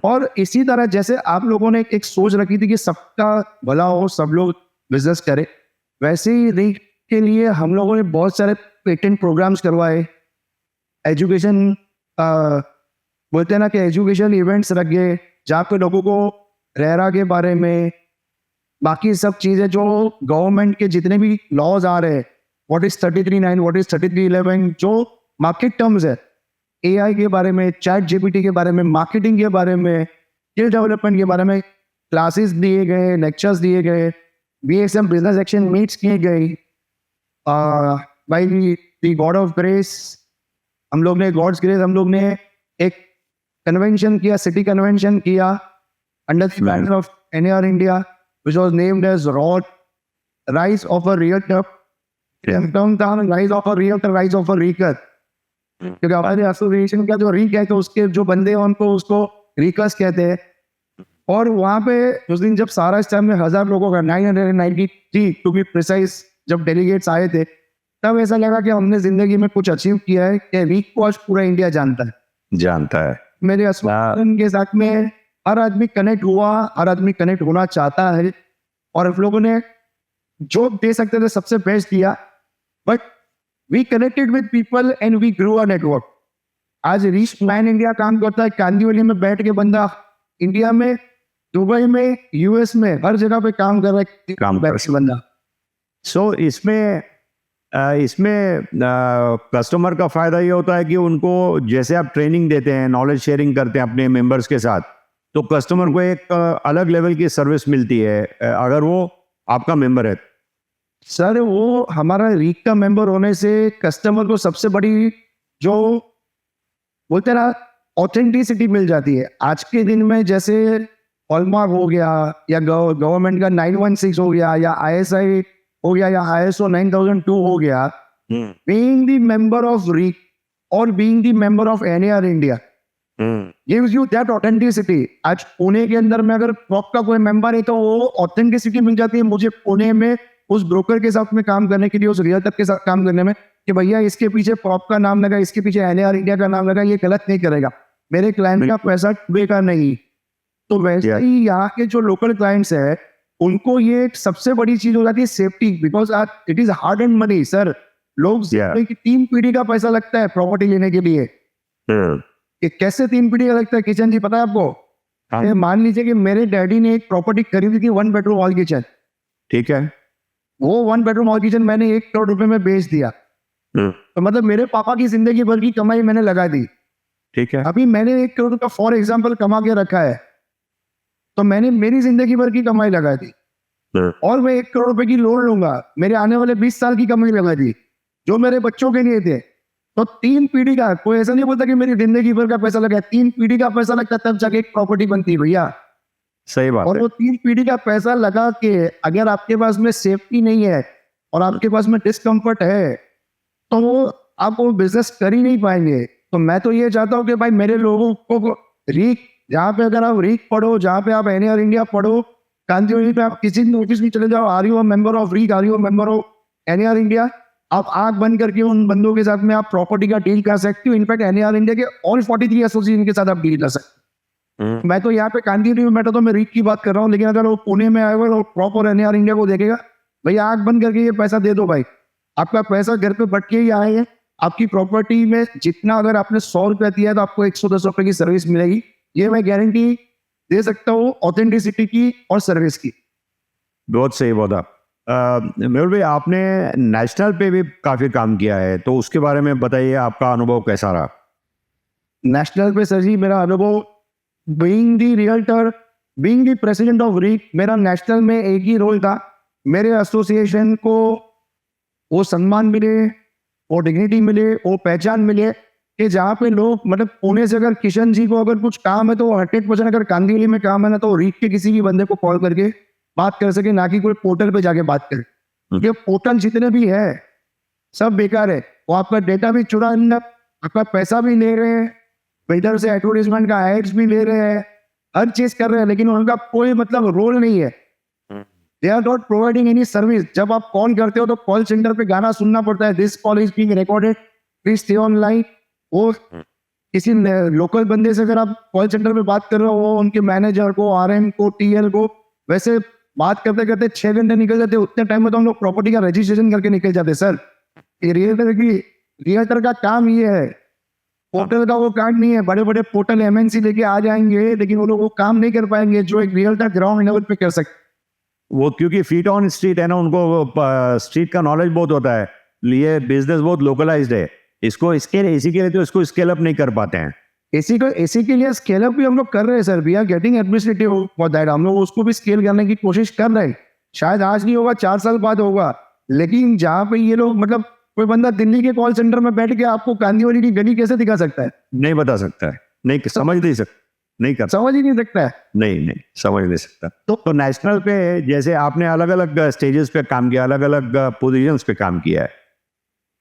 और इसी तरह जैसे आप लोगों ने एक सोच रखी थी कि सबका भला हो, सब लोग बिजनेस करें, वैसे ही रीक के लिए हम लोगों ने बहुत सारे पेटेंट प्रोग्राम्स करवाए, एजुकेशन बोलते हैं ना कि एजुकेशन इवेंट्स रख गए, जहाँ पे लोगों को रेरा के बारे में, बाकी सब चीज़ें जो गवर्नमेंट के जितने भी लॉज आ रहे हैं, व्हाट इज 33(9), व्हाट इज 33(11), जो मार्केट टर्म्स है, AI के बारे में, चैट GPT के बारे में, मार्केटिंग के बारे में, स्किल डेवलपमेंट के बारे में क्लासेस दिए गए, लेक्चर्स दिए गए, BSM बिजनेस एक्शन मीट्स किए गए। By the god of grace, हम लोग ने एक कन्वेंशन किया, सिटी कन्वेंशन किया under the banner of NAR India, which was named as rod rise of a realtor, term था rise of a realtor, rise of a रीकर, क्योंकि हमारे एसोसिएशन का जो रीक है तो उसके जो बंदे हैं उनको उसको रीकर्स कहते हैं। और वहाँ पे उस दिन जब सारा स्टाफ में 1000 लोगों का 993 टू बी प्रिसाइज जब डेलीगेट्स आए थे, तब ऐसा लगा कि हमने जिंदगी में कुछ अचीव किया है कि रीक को आज पूरा इंडिया जानता है। मेरे एसोसिएशन के साथ में हर आदमी कनेक्ट हुआ, हर आदमी कनेक्ट होना चाहता है, और हम लोगों ने जो दे सकते थे सबसे बेस्ट दिया, but we connected with people and we grow a network. आज रीच मैन इंडिया काम करता है, कांदिवली में बैठ के बंदा इंडिया में, दुबई में, US में, हर जगह पे काम कर रहा है, काम कर बैठ बंदा। सो इसमें कस्टमर का फायदा ये होता है कि उनको जैसे आप ट्रेनिंग देते हैं, नॉलेज शेयरिंग करते हैं अपने मेंबर्स के साथ, तो कस्टमर को एक अलग लेवल की सर्विस मिलती है अगर वो आपका मेंबर है। सर वो हमारा रीक का मेंबर होने से कस्टमर को सबसे बड़ी जो बोलते ना ऑथेंटिसिटी मिल जाती है। आज के दिन में जैसे हॉलमार्क हो गया या गवर्नमेंट का 916 हो गया या ISI हो गया या ISO 9002 हो गया, बीइंग द मेंबर ऑफ रीक और being the member of NAR India gives you that authenticity। आज पुणे के अंदर में अगर प्रॉप का कोई मेंबर है तो वो ऑथेंटिसिटी मिल जाती है मुझे पुणे में उस ब्रोकर के साथ में काम करने के लिए, उस रियल्टर के साथ काम करने में, कि भैया इसके पीछे प्रॉप का नाम लगा, इसके पीछे NAR इंडिया का नाम लगा, ये गलत नहीं करेगा, मेरे क्लाइंट का पैसा डूबेगा नहीं। तो वैसे ही यहाँ के जो लोकल क्लाइंट्स है उनको ये एक सबसे बड़ी चीज हो जाती है safety, because it is hard and money sir. लोग 3 पीढ़ी का पैसा लगता है प्रॉपर्टी लेने के लिए। कि कैसे 3 पीढ़ी का लगता है किचन जी, पता है आपको? मान लीजिए कि मेरे डैडी ने एक प्रॉपर्टी खरीदी थी 1 बेडरूम हॉल किचन, ठीक है, वो 1 बेडरूम हॉल किचन मैंने 1 करोड़ रुपए में बेच दिया। तो मतलब मेरे पापा की जिंदगी भर की कमाई मैंने लगा दी। ठीक है, अभी मैंने 1 करोड़ का फॉर एग्जाम्पल कमा के रखा है, तो मैंने मेरी जिंदगी भर की कमाई लगा दी, और मैं 1 करोड़ रुपए की लोन लूंगा, मेरे आने वाले 20 साल की कमाई लगा दी जो मेरे बच्चों के लिए थे। तो 3 पीढ़ी का, कोई ऐसा नहीं बोलता कि मेरी जिंदगी भर का पैसा लगा, 3 पीढ़ी का पैसा लगता है तब जाके एक प्रॉपर्टी बनती है भैया। सही बात और है। वो 3 पीढ़ी का पैसा लगा के अगर आपके पास में सेफ्टी नहीं है और आपके पास में डिस्कम्फर्ट है तो आप वो बिजनेस कर ही नहीं पाएंगे। तो मैं तो ये चाहता हूँ कि भाई मेरे लोगों को रीक, जहाँ पे अगर आप रीक पढ़ो, जहाँ पे आप NAR इंडिया पढ़ो, कांदिवली पे आप किसी ऑफिस में चले जाओ, आर यू मेंबर ऑफ रीक, are you member of NAR India, आप आंख बंद करके उन बंदों के साथ में आप प्रॉपर्टी का डील कर सकते हो। इनफैक्ट NAR इंडिया के ऑल 43 एसोसिएशन के साथ आप डील कर सकते हो। मैं तो यहाँ पे कांदिवली में बैठा तो मैं रीक की बात कर रहा हूँ, लेकिन अगर वो पुणे में आएगा और प्रॉपर NAR इंडिया को देखेगा, भैया आंख बंद करके ये पैसा दे दो भाई, आपका पैसा घर पे बट के ही आएगा। आपकी प्रॉपर्टी में जितना अगर आपने 100 रुपया दिया तो आपको 110 रुपए की सर्विस मिलेगी, ये मैं गारंटी दे सकता हूँ ऑथेंटिसिटी की और सर्विस की। बहुत सही बोला। मेहुल भाई, आपने नेशनल पे भी काफी काम किया है, तो उसके बारे में बताइए, आपका अनुभव कैसा रहा? नेशनल पे सर जी मेरा अनुभव, being the realtor, being the president of rig, मेरा नेशनल में एक ही रोल था, मेरे एसोसिएशन को वो सम्मान मिले, वो डिग्निटी मिले, वो पहचान मिले कि जहाँ पे लोग, मतलब पुणे से अगर किशन जी को अगर कुछ काम है तो 100%, अगर कांदिवली में काम है ना तो रीक के किसी भी बंदे को कॉल करके बात कर सके, ना कि कोई पोर्टल पे जाके बात करे। ये पोर्टल जितने भी है सब बेकार है, वो आपका डेटा भी चुरा, आपका पैसा भी ले रहे हैं, इधर से एडवर्टाइजमेंट का एड्स भी ले रहे हैं, हर चीज कर रहे हैं, लेकिन उनका कोई मतलब रोल नहीं है। They are not providing any service. जब आप कॉल करते हो तो कॉल सेंटर पे गाना सुनना पड़ता है, this call is being recorded, please stay online. वो किसी लोकल बंदे से अगर आप कॉल सेंटर पे बात कर रहे हो, उनके मैनेजर को, RM को, TL को, वैसे बात करते करते 6 घंटे निकल जाते। उतने टाइम में तो हम लोग प्रॉपर्टी का रजिस्ट्रेशन करके निकल जाते। सर ये रियल्टर का काम ये है, पोर्टल का वो काम नहीं है। बड़े बड़े पोर्टल MNC लेके आ जाएंगे, लेकिन वो लोग वो काम नहीं कर पाएंगे जो एक रियल्टर ग्राउंड लेवल पे कर सकते। वो क्योंकि फीट ऑन स्ट्रीट है ना, उनको स्ट्रीट का नॉलेज बहुत होता है, ये बिजनेस बहुत लोकलाइज्ड है, इसको इसी के लिए तो इसको स्केल अप नहीं कर पाते हैं। इसी के लिए स्केल अप भी हम लोग कर रहे हैं sir. We are getting administrative for that. हम लोग उसको भी स्केल करने की कोशिश कर रहे हैं। शायद आज नहीं होगा, 4 साल बाद होगा, लेकिन जहाँ पे ये लोग, मतलब कोई बंदा दिल्ली के कॉल सेंटर में बैठ के आपको कांदिवली की गली कैसे दिखा सकता है? नहीं बता सकता है। नहीं समझ नहीं सकता, नहीं कर समझ ही नहीं सकता है। नहीं समझ नहीं सकता। तो नेशनल पे जैसे आपने अलग अलग स्टेजेस पे काम किया, अलग अलग पोजीशंस पे काम किया है।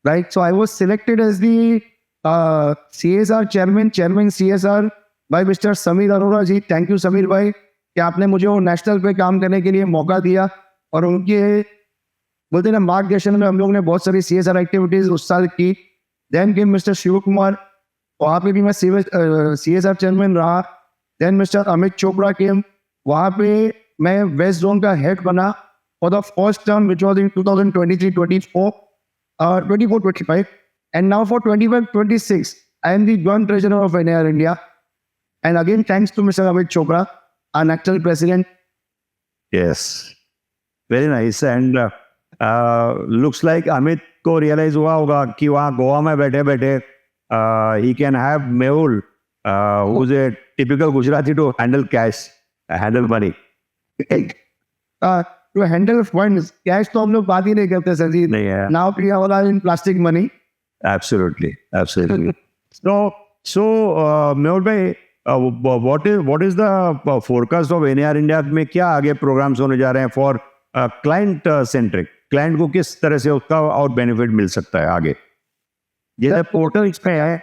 Right, so I was selected as the CSR chairman CSR by Mr. Sameer Arora ji. Thank you Sameer भाई कि आपने मुझे वो नेशनल पे काम करने के लिए मौका दिया, और उनके बोलते ना मार्गदर्शन में हम लोग ने बहुत सारी CSR एक्टिविटीज उस साल की। देन के मिस्टर शिव कुमार, वहाँ पे भी मैं CSR चेयरमैन रहा। देन मिस्टर अमित चोपड़ा के, वहाँ पे मैं वेस्ट जोन का हेड बना for the first term which was in 2023-24 24-25, and now for 25-26 I am the joint treasurer of NAR India, and again thanks to Mr. Amit Chopra, our national president. Yes, very nice. And looks like Amit को रियलाइज हुआ होगा कि वहाँ गोवा में बैठे बैठे he can have Mehul, who's a typical Gujarati, to handle cash, handle money. To handle funds, cash तो हम लोग बात ही नहीं करते सर जी। नहीं है। Now we are all in plastic money. Absolutely. So Mehul भाई, what is the forecast of NAR India में क्या आगे प्रोग्राम्स होने जा रहे हैं फॉर क्लाइंट सेंट्रिक? क्लाइंट को किस तरह से उसका और बेनिफिट मिल सकता है आगे? जैसे पोर्टल्स में है,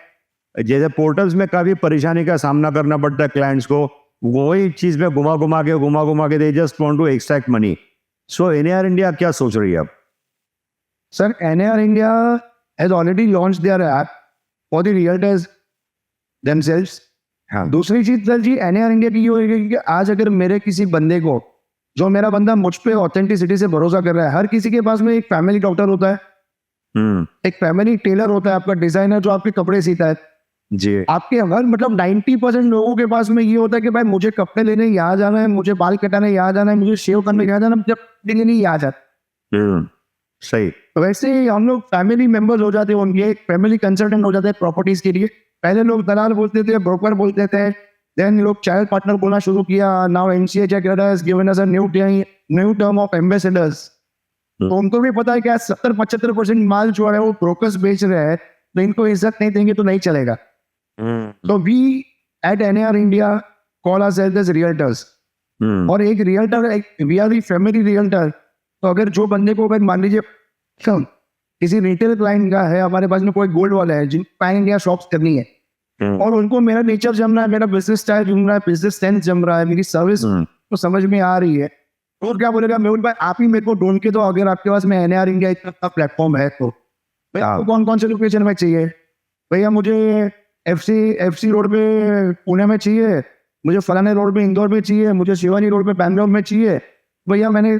जैसे पोर्टल्स में काफी परेशानी का सामना करना पड़ता है क्लाइंट्स को, वही चीज में घुमा घुमा के they just want to extract money. So NAR India क्या सोच रही है अब? Sir, NAR India has already launched their app for the realtors themselves. हाँ, दूसरी चीज सर जी, NAR इंडिया की ये होगी कि आज अगर मेरे किसी बंदे को, जो मेरा बंदा मुझ पे ऑथेंटिसिटी से भरोसा कर रहा है, हर किसी के पास में एक फैमिली डॉक्टर होता है, एक फैमिली टेलर होता है, आपका डिजाइनर जो आपके कपड़े सीता है जी, आपके हर मतलब 90% लोगों के पास में ये होता है कि भाई मुझे कपड़े लेने यहाँ जाना है, मुझे बाल कटाने यहाँ जाना है, मुझे शेव करने यहाँ जाना है, जब लेने यहाँ जाता। सही। वैसे ही हम लोग फैमिली मेंबर्स हो जाते हैं, उनके एक फैमिली कंसल्टेंट हो जाते हैं प्रॉपर्टीज के लिए। पहले लोग दलाल बोलते थे, ब्रोकर बोलते थे, देन लोग चाइल्ड पार्टनर बोलना शुरू किया। Now NCA has given us a new term of ambassadors। तो उनको भी पता है कि 70-75% माल जो है वो ब्रोकर्स बेच रहे हैं, तो इनको इज्जत नहीं देंगे तो नहीं चलेगा। तो we at NAR India call ourselves as realtors। और एक realtor, we are the family realtor. तो अगर जो बंदे को, अगर मान लीजिए किसी रिटेल क्लाइंट का है, हमारे पास में कोई गोल्ड वाला है जिन पैन इंडिया शॉप्स करनी है, और उनको मेरा नेचर जम रहा है, मेरा बिजनेस स्टाइल जम रहा है, बिजनेस सेंस जम रहा है, मेरी सर्विस तो समझ में आ रही है, और क्या बोलेगा मेहुल भाई आप ही मेरे को ढूंढ के दो, अगर आपके पास में NAR इंडिया इतना प्लेटफॉर्म है तो भैया कौन कौन से लोकेशन में चाहिए? भैया मुझे FC रोड पे पुणे में चाहिए, मुझे फलाने रोड पे इंदौर में चाहिए, मुझे शिवानी रोड पे बैंगलोर में चाहिए। भैया मैंने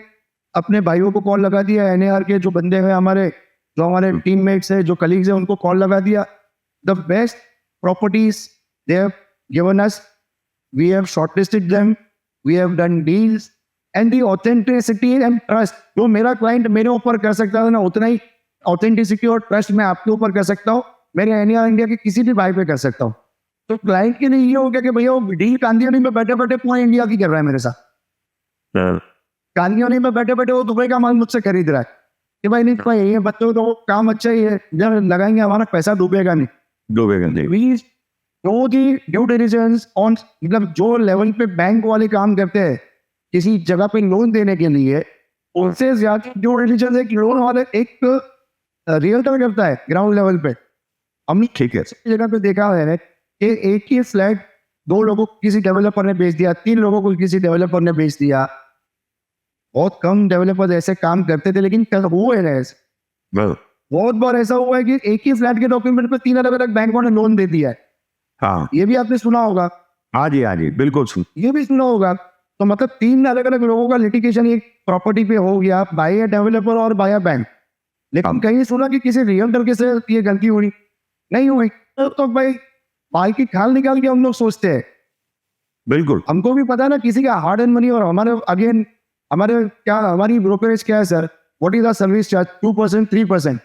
अपने भाइयों को कॉल लगा दिया, NAR के जो बंदे हैं हमारे, जो हमारे टीममेट्स हैं, जो कलीग्स हैं, उनको कॉल लगा दिया। The best properties they have given us, we have shortlisted them, we have done deals, and the authenticity and trust जो मेरा क्लाइंट मेरे ऊपर कर सकता है ना, उतना ही ऑथेंटिसिटी और ट्रस्ट मैं आपके ऊपर कर सकता हूँ, मेरे NAR इंडिया के किसी भी भाई पे कर सकता हूँ। तो क्लाइंट के लिए ये हो गया कि भैया वो डील कांदियानी में बैठे बैठे पूरा इंडिया की कर रहा है मेरे साथ। कांदियानी में बैठे बैठे वो दुबई का माल मुझसे खरीद रहा है कि भाई नहीं भाई ये बच्चों तो काम अच्छा ही है, जब लगाएंगे हमारा पैसा डूबेगा नहीं। We know the due diligence on, मतलब जो लेवल पे बैंक वाले काम करते हैं किसी जगह पे लोन देने के लिए, उनसे ज्यादा ड्यू डिलिजेंस एक लोन वाले एक रियल्टर करता है ग्राउंड लेवल पे। हमने ठीक है, जगह पे देखा है कि एक ही फ्लैट 2 लोगों को किसी डेवलपर ने बेच दिया, 3 लोगों को किसी डेवलपर ने बेच दिया। बहुत कम डेवलपर ऐसे काम करते थे, लेकिन हुए हैं ऐसे। बहुत बार ऐसा हुआ है कि एक ही फ्लैट के डॉक्यूमेंट पे 3 अलग अलग बैंकों ने लोन दे दिया है। हाँ, ये भी आपने सुना होगा। हाँ जी, बिल्कुल सुन। ये भी सुना होगा। तो मतलब 3 अलग अलग लोगों का लिटिगेशन एक प्रॉपर्टी पे हो गया, बाय डेवलपर और बाय बैंक। लेकिन कहीं सुना कि किसी रियल्टर के से ये गलती हुई नहीं हुई, तो भाई की खाल निकाल के हम लोग सोचते हैं। बिल्कुल, हमको भी पता है ना किसी का हार्ड एंड मनी, और हमारे अगेन हमारी ब्रोकरेज क्या है sir, what is the service charge? 2%, 3%।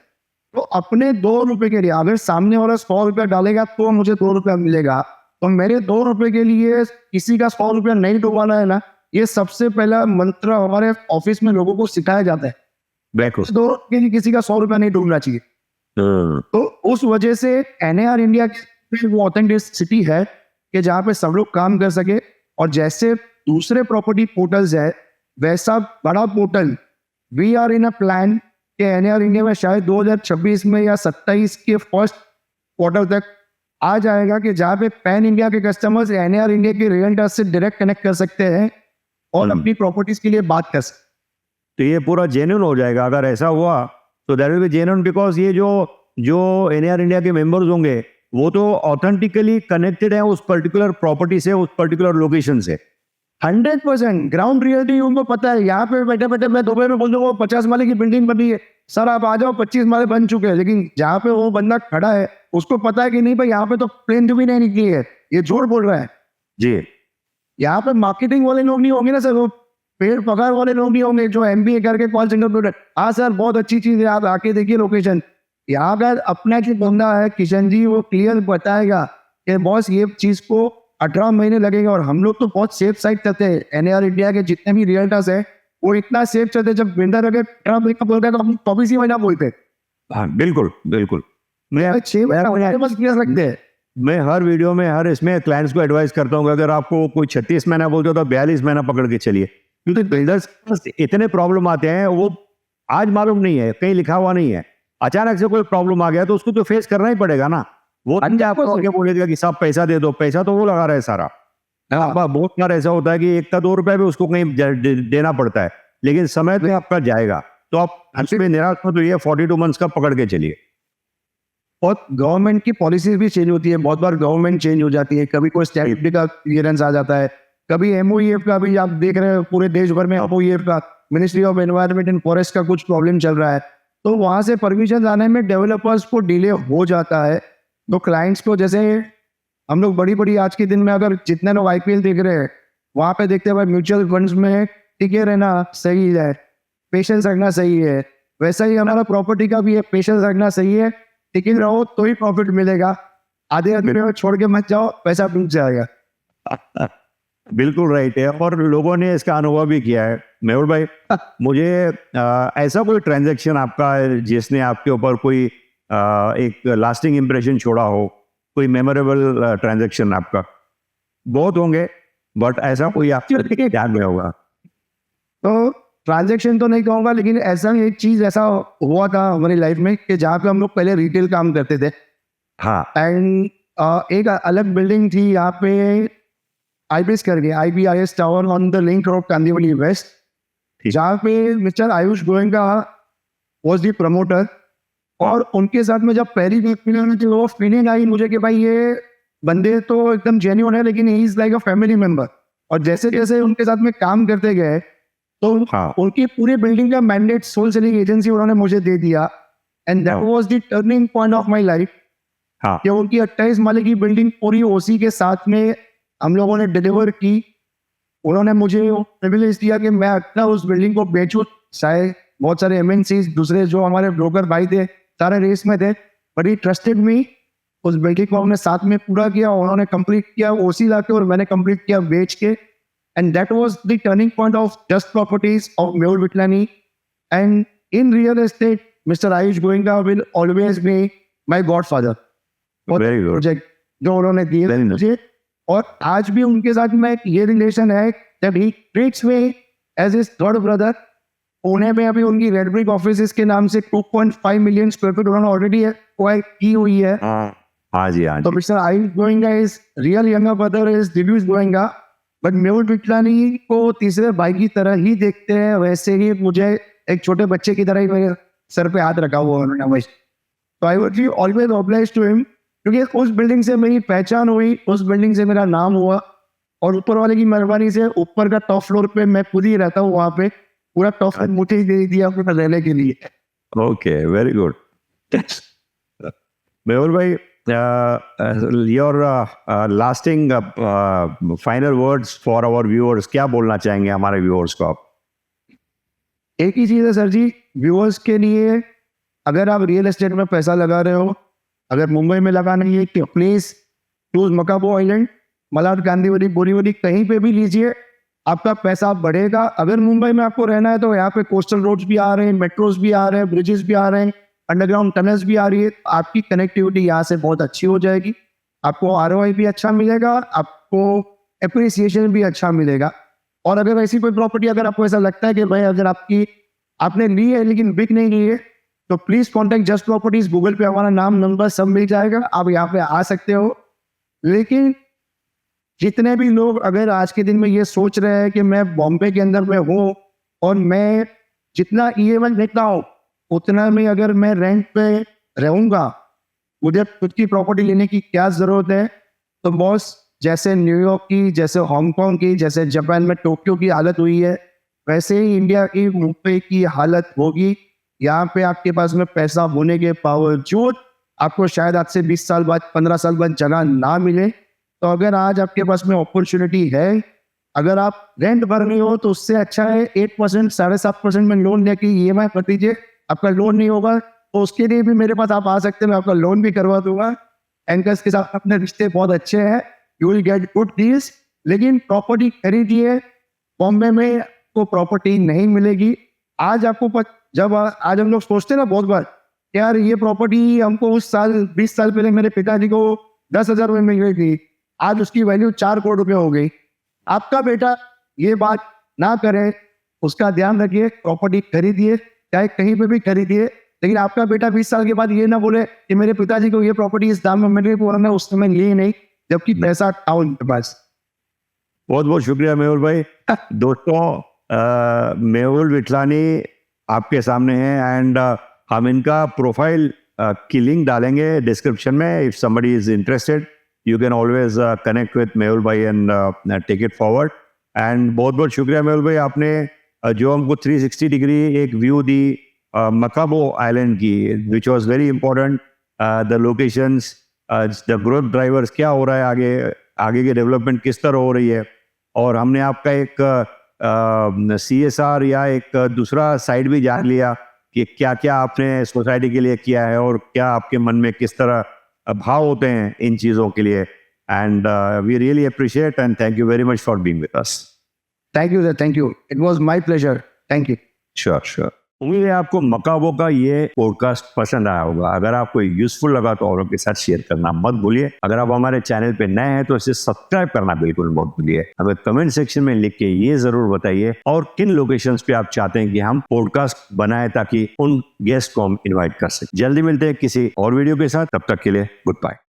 तो अपने 2 रुपए के लिए अगर सामने वाला 100 रुपया डालेगा तो मुझे 2 रुपया मिलेगा, तो मेरे 2 रुपए के लिए किसी का 100 रुपया नहीं डुबाना है ना, ये सबसे पहला मंत्र हमारे ऑफिस में लोगों को सिखाया जाता है। 2 रुपए के लिए किसी का 100 रुपया नहीं डूबना चाहिए। तो उस वजह से NAR इंडिया की वो ऑथेंटिसिटी है कि जहाँ पे सब लोग काम कर सके, और जैसे दूसरे प्रॉपर्टी पोर्टल्स है वैसा बड़ा portal we are in a plan कि एनआर इंडिया में शायद 2026 में या 27 के फर्स्ट क्वार्टर तक आ जाएगा, कि जहाँ पे पैन इंडिया के कस्टमर्स एनआर इंडिया के रियल्टर्स से डायरेक्ट कनेक्ट कर सकते हैं और अपनी प्रॉपर्टीज के लिए बात कर सकते हैं। तो ये पूरा जेन्युइन हो जाएगा अगर ऐसा हुआ, तो that will be genuine, because ये जो एनआर इंडिया के मेंबर्स होंगे वो तो ऑथेंटिकली कनेक्टेड है उस पर्टिकुलर प्रॉपर्टी से, उस पर्टिकुलर लोकेशन से। 100% ग्राउंड रियलिटी उनको पता है। यहाँ पे बैठे बैठे मैं दुबई में बोल दूंगा 50 माले की बिल्डिंग बनी है, सर आप आ जाओ 25 माले बन चुके हैं, लेकिन जहाँ पे वो बंदा खड़ा है उसको पता है कि नहीं भाई यहाँ पे तो प्लेन भी नहीं निकली है, ये झूठ बोल रहा है। जी, यहाँ पे मार्केटिंग वाले लोग नहीं होंगे ना सर, वो पेड़ पगार वाले लोग नहीं होंगे जो MBA करके कॉल सेंटर पे, हाँ सर बहुत अच्छी चीज है, आप आके देखिए लोकेशन। यहाँ का अपना जो बंदा है किशन जी, वो क्लियर बताएगा कि बॉस ये चीज को 18 महीने लगेगा, और हम लोग तो बहुत सेफ साइड चलते हैं। एनआर इंडिया के जितने भी रियल्टर्स है वो इतना सेफ चलते हैं, जब बिल्डर अगर 18 महीना बोलते हैं तो हम 24 महीना बोलते हैं। हाँ बिल्कुल बिल्कुल। मैं 6 महीने बस क्लियर रखते हैं। मैं हर वीडियो में हर इसमें क्लाइंट्स को एडवाइस करता हूँ कि अगर आपको कोई 36 महीना बोलते हो तो 42 महीना पकड़ के चलिए, क्योंकि बिल्डर्स इतने प्रॉब्लम आते हैं, वो आज मालूम नहीं है, कहीं लिखा हुआ नहीं है, अचानक से कोई प्रॉब्लम आ गया तो उसको तो फेस करना ही पड़ेगा ना। वो आपको आगे बोलेगा कि साहब पैसा दे दो, पैसा तो वो लगा रहा है सारा। बहुत बार ऐसा होता है कि 1 का 2 रुपया भी उसको कहीं देना पड़ता है, लेकिन समय तो आपका जाएगा, तो आप उसमें निराश मत होइए, 42 मंथ्स का पकड़ के चलिए। और गवर्नमेंट की पॉलिसीज भी चेंज होती है, बहुत बार गवर्नमेंट चेंज हो जाती है, कभी कोई स्टैटिक का क्लियरेंस आ जाता है, कभी MOEF का भी आप देख रहे हैं पूरे देश भर में MOEF का, ministry of environment and forest का कुछ प्रॉब्लम चल रहा है, तो वहां से परमिशन आने में डेवलपर्स को डिले हो जाता है। तो क्लाइंट्स को, जैसे हम लोग बड़ी बड़ी आज के दिन में अगर जितने लोग IPL देख रहे हैं वहां पे देखते हैं म्यूचुअल फंड्स में टिके रहना सही है, पेशेंस रखना सही है, वैसा ही हमारा प्रॉपर्टी का भी है, पेशेंस रखना सही है, टिके रहो तो ही प्रॉफिट मिलेगा, आधे आदमी में छोड़ के मत जाओ, पैसा डूब जाएगा। बिल्कुल राइट है, और लोगों ने इसका अनुभव भी किया है। मेहुल भाई, मुझे ऐसा कोई ट्रांजैक्शन आपका जिसने आपके ऊपर कोई एक लास्टिंग इम्प्रेशन छोड़ा हो, कोई मेमोरेबल ट्रांजैक्शन आपका? बहुत होंगे, बट ऐसा कोई आपके ध्यान में होगा? तो ट्रांजैक्शन तो नहीं कहूँगा, लेकिन ऐसा एक चीज ऐसा हुआ था हमारी लाइफ में कि जहाँ पे हम लोग पहले रिटेल काम करते थे। हाँ। एंड एक अलग बिल्डिंग थी यहाँ पे IBIS करके, IBIS tower on the link road Kandivali west, जहाँ पे Mr Ayush Goenka was the promoter. और उनके साथ में जब पहली फीलिंग थी, वो फीलिंग आई मुझे कि भाई ये बंदे तो एकदम जेन्युइन है, लेकिन he is like a family member. और जैसे जैसे उनके साथ में काम करते गए तो उनकी पूरी बिल्डिंग का मैंडेट सोल सेलिंग एजेंसी उन्होंने मुझे दे दिया, and that was the turning point of my life. कि उनकी 28 माले की बिल्डिंग पूरी OC के साथ में हम लोगों ने डिलीवर की। उन्होंने मुझे प्रिविलेज दिया कि मैं अपना उस बिल्डिंग को बेचूं, चाहे बहुत सारे MNCs दूसरे जो हमारे ब्रोकर भाई थे सारे रेस में थे, बट ही ट्रस्टेड मी। उस बिल्डिंग को हमने साथ में पूरा किया, उन्होंने कंप्लीट किया OC लाके, और मैंने कंप्लीट किया बेच के। And that was the turning point of just properties of Mehul Vitlani. And in real estate mister Ayush Goenka will always be my godfather. Very good project जो उन्होंने दिए मुझे, और आज भी उनके साथ में ये रिलेशन है that he treats me as his third brother। Pune में अभी उनकी रेड ब्रिक ऑफिस के नाम से 2.5 मिलियन स्क्वायर फीट उन्होंने ऑलरेडी एक्वायर की हुई है। हाँ जी, हाँ जी। तो mister Ayush Goenka is real younger brother is Divyush Goenka, but Mehul Vitlani को तीसरे भाई की तरह ही देखते हैं, वैसे ही मुझे एक छोटे बच्चे की तरह ही मेरे सर पे हाथ रखा हुआ उन्होंने। तो I would be always obliged to him, क्योंकि उस बिल्डिंग से मेरी पहचान हुई, उस बिल्डिंग से मेरा नाम हुआ, और ऊपर वाले की मेहरबानी से ऊपर का टॉप फ्लोर पे मैं खुद ही रहता हूँ, वहाँ पे पूरा टॉप फ्लोर मुझे ही दे दिया अपने रहने के लिए। Okay, very good. मेहुल भाई, your lasting final words for our viewers, क्या बोलना चाहेंगे हमारे व्यूअर्स को आप? एक ही चीज़ है सर जी, व्यूअर्स के लिए, अगर आप रियल एस्टेट में पैसा लगा रहे हो, अगर मुंबई में लगाना है तो please choose Makabo island, Malad, Kandivali, Borivali, कहीं पे भी लीजिए, आपका पैसा बढ़ेगा। अगर मुंबई में आपको रहना है तो यहाँ पे कोस्टल रोड्स भी आ रहे हैं, मेट्रोज भी आ रहे हैं, ब्रिजेस भी आ रहे हैं, अंडरग्राउंड टनल्स भी आ रही है, आपकी कनेक्टिविटी यहाँ से बहुत अच्छी हो जाएगी। आपको ROI भी अच्छा मिलेगा, आपको एप्रिसिएशन भी अच्छा मिलेगा। और अगर ऐसी कोई प्रॉपर्टी अगर आपको ऐसा लगता है कि भाई अगर आपने ली है लेकिन बिक नहीं रही है, तो please contact just properties. Google पे हमारा नाम नंबर सब मिल जाएगा, आप यहाँ पे आ सकते हो। लेकिन जितने भी लोग अगर आज के दिन में ये सोच रहे हैं कि मैं बॉम्बे के अंदर में हूँ और मैं जितना EMI देता हूँ उतना में अगर मैं रेंट पे रहूंगा, मुझे खुद की प्रॉपर्टी लेने की क्या जरूरत है? तो बॉस, जैसे न्यूयॉर्क की, जैसे हांगकांग की, जैसे जापान में टोक्यो की हालत हुई है, वैसे ही इंडिया की, मुंबई की हालत होगी। यहाँ पे आपके पास में पैसा होने के बावजूद आपको शायद आज से 20 साल बाद, 15 साल बाद जगह ना मिले। तो अगर आज आपके पास में अपॉर्चुनिटी है, अगर आप रेंट भर रहे हो तो उससे अच्छा है 8%, 7.5% में लोन लेके EMI भर दीजिए। आपका लोन नहीं होगा तो उसके लिए भी मेरे पास आप आ सकते हैं, मैं आपका लोन भी करवा दूंगा। एंकर्स के साथ अपने रिश्ते बहुत अच्छे हैं, you will get good deals. लेकिन प्रॉपर्टी खरीदिए, बॉम्बे में को प्रॉपर्टी नहीं मिलेगी। आज आपको जब आज हम लोग सोचते हैं ना बहुत बार, यार ये प्रॉपर्टी हमको उस साल 20 साल पहले मेरे पिताजी को 10,000 में मिल गई थी, आज उसकी वैल्यू 4 करोड़ रुपए हो गई। आपका बेटा ये बात ना करे, उसका ध्यान रखिए। प्रॉपर्टी खरीदिए, चाहे कहीं पे भी खरीदिए, लेकिन आपका बेटा 20 साल के बाद ये ना बोले कि मेरे पिताजी को ये प्रॉपर्टी इस दाम में मिल गई, उन्होंने उस समय ली नहीं, जबकि पैसा था उनके पास। बहुत बहुत शुक्रिया मेहुल भाई। दोस्तों, मेहुल विठलानी आपके सामने है एंड हम इनका प्रोफाइल की लिंक डालेंगे डिस्क्रिप्शन में। If somebody is interested, you can always connect with Mehul भाई and take it forward. And बहुत बहुत शुक्रिया मेहुल भाई, आपने जो हमको 360 डिग्री एक व्यू दी मकाबो आइलैंड की, which was very important. The locations, the growth drivers, क्या हो रहा है आगे की डेवलपमेंट किस तरह हो रही है, और हमने आपका एक CSR या एक दूसरा साइड भी जान लिया कि क्या क्या आपने सोसाइटी के लिए किया है और क्या आपके मन में किस तरह भाव होते हैं इन चीज़ों के लिए। And we really appreciate and thank you very much for being with us. Thank you sir, thank you, it was my pleasure, thank you. Sure sure. उम्मीद है आपको मकाबो का ये पॉडकास्ट पसंद आया होगा। अगर आपको यूजफुल लगा तो औरों के साथ शेयर करना मत भूलिए। अगर आप हमारे चैनल पे नए हैं तो इसे सब्सक्राइब करना बिल्कुल मत भूलिए। हमें कमेंट सेक्शन में लिख के ये जरूर बताइए और किन लोकेशंस पे आप चाहते हैं कि हम पॉडकास्ट बनाए ताकि उन गेस्ट को हम इन्वाइट कर सकें। जल्दी मिलते हैं किसी और वीडियो के साथ, तब तक के लिए गुड बाय।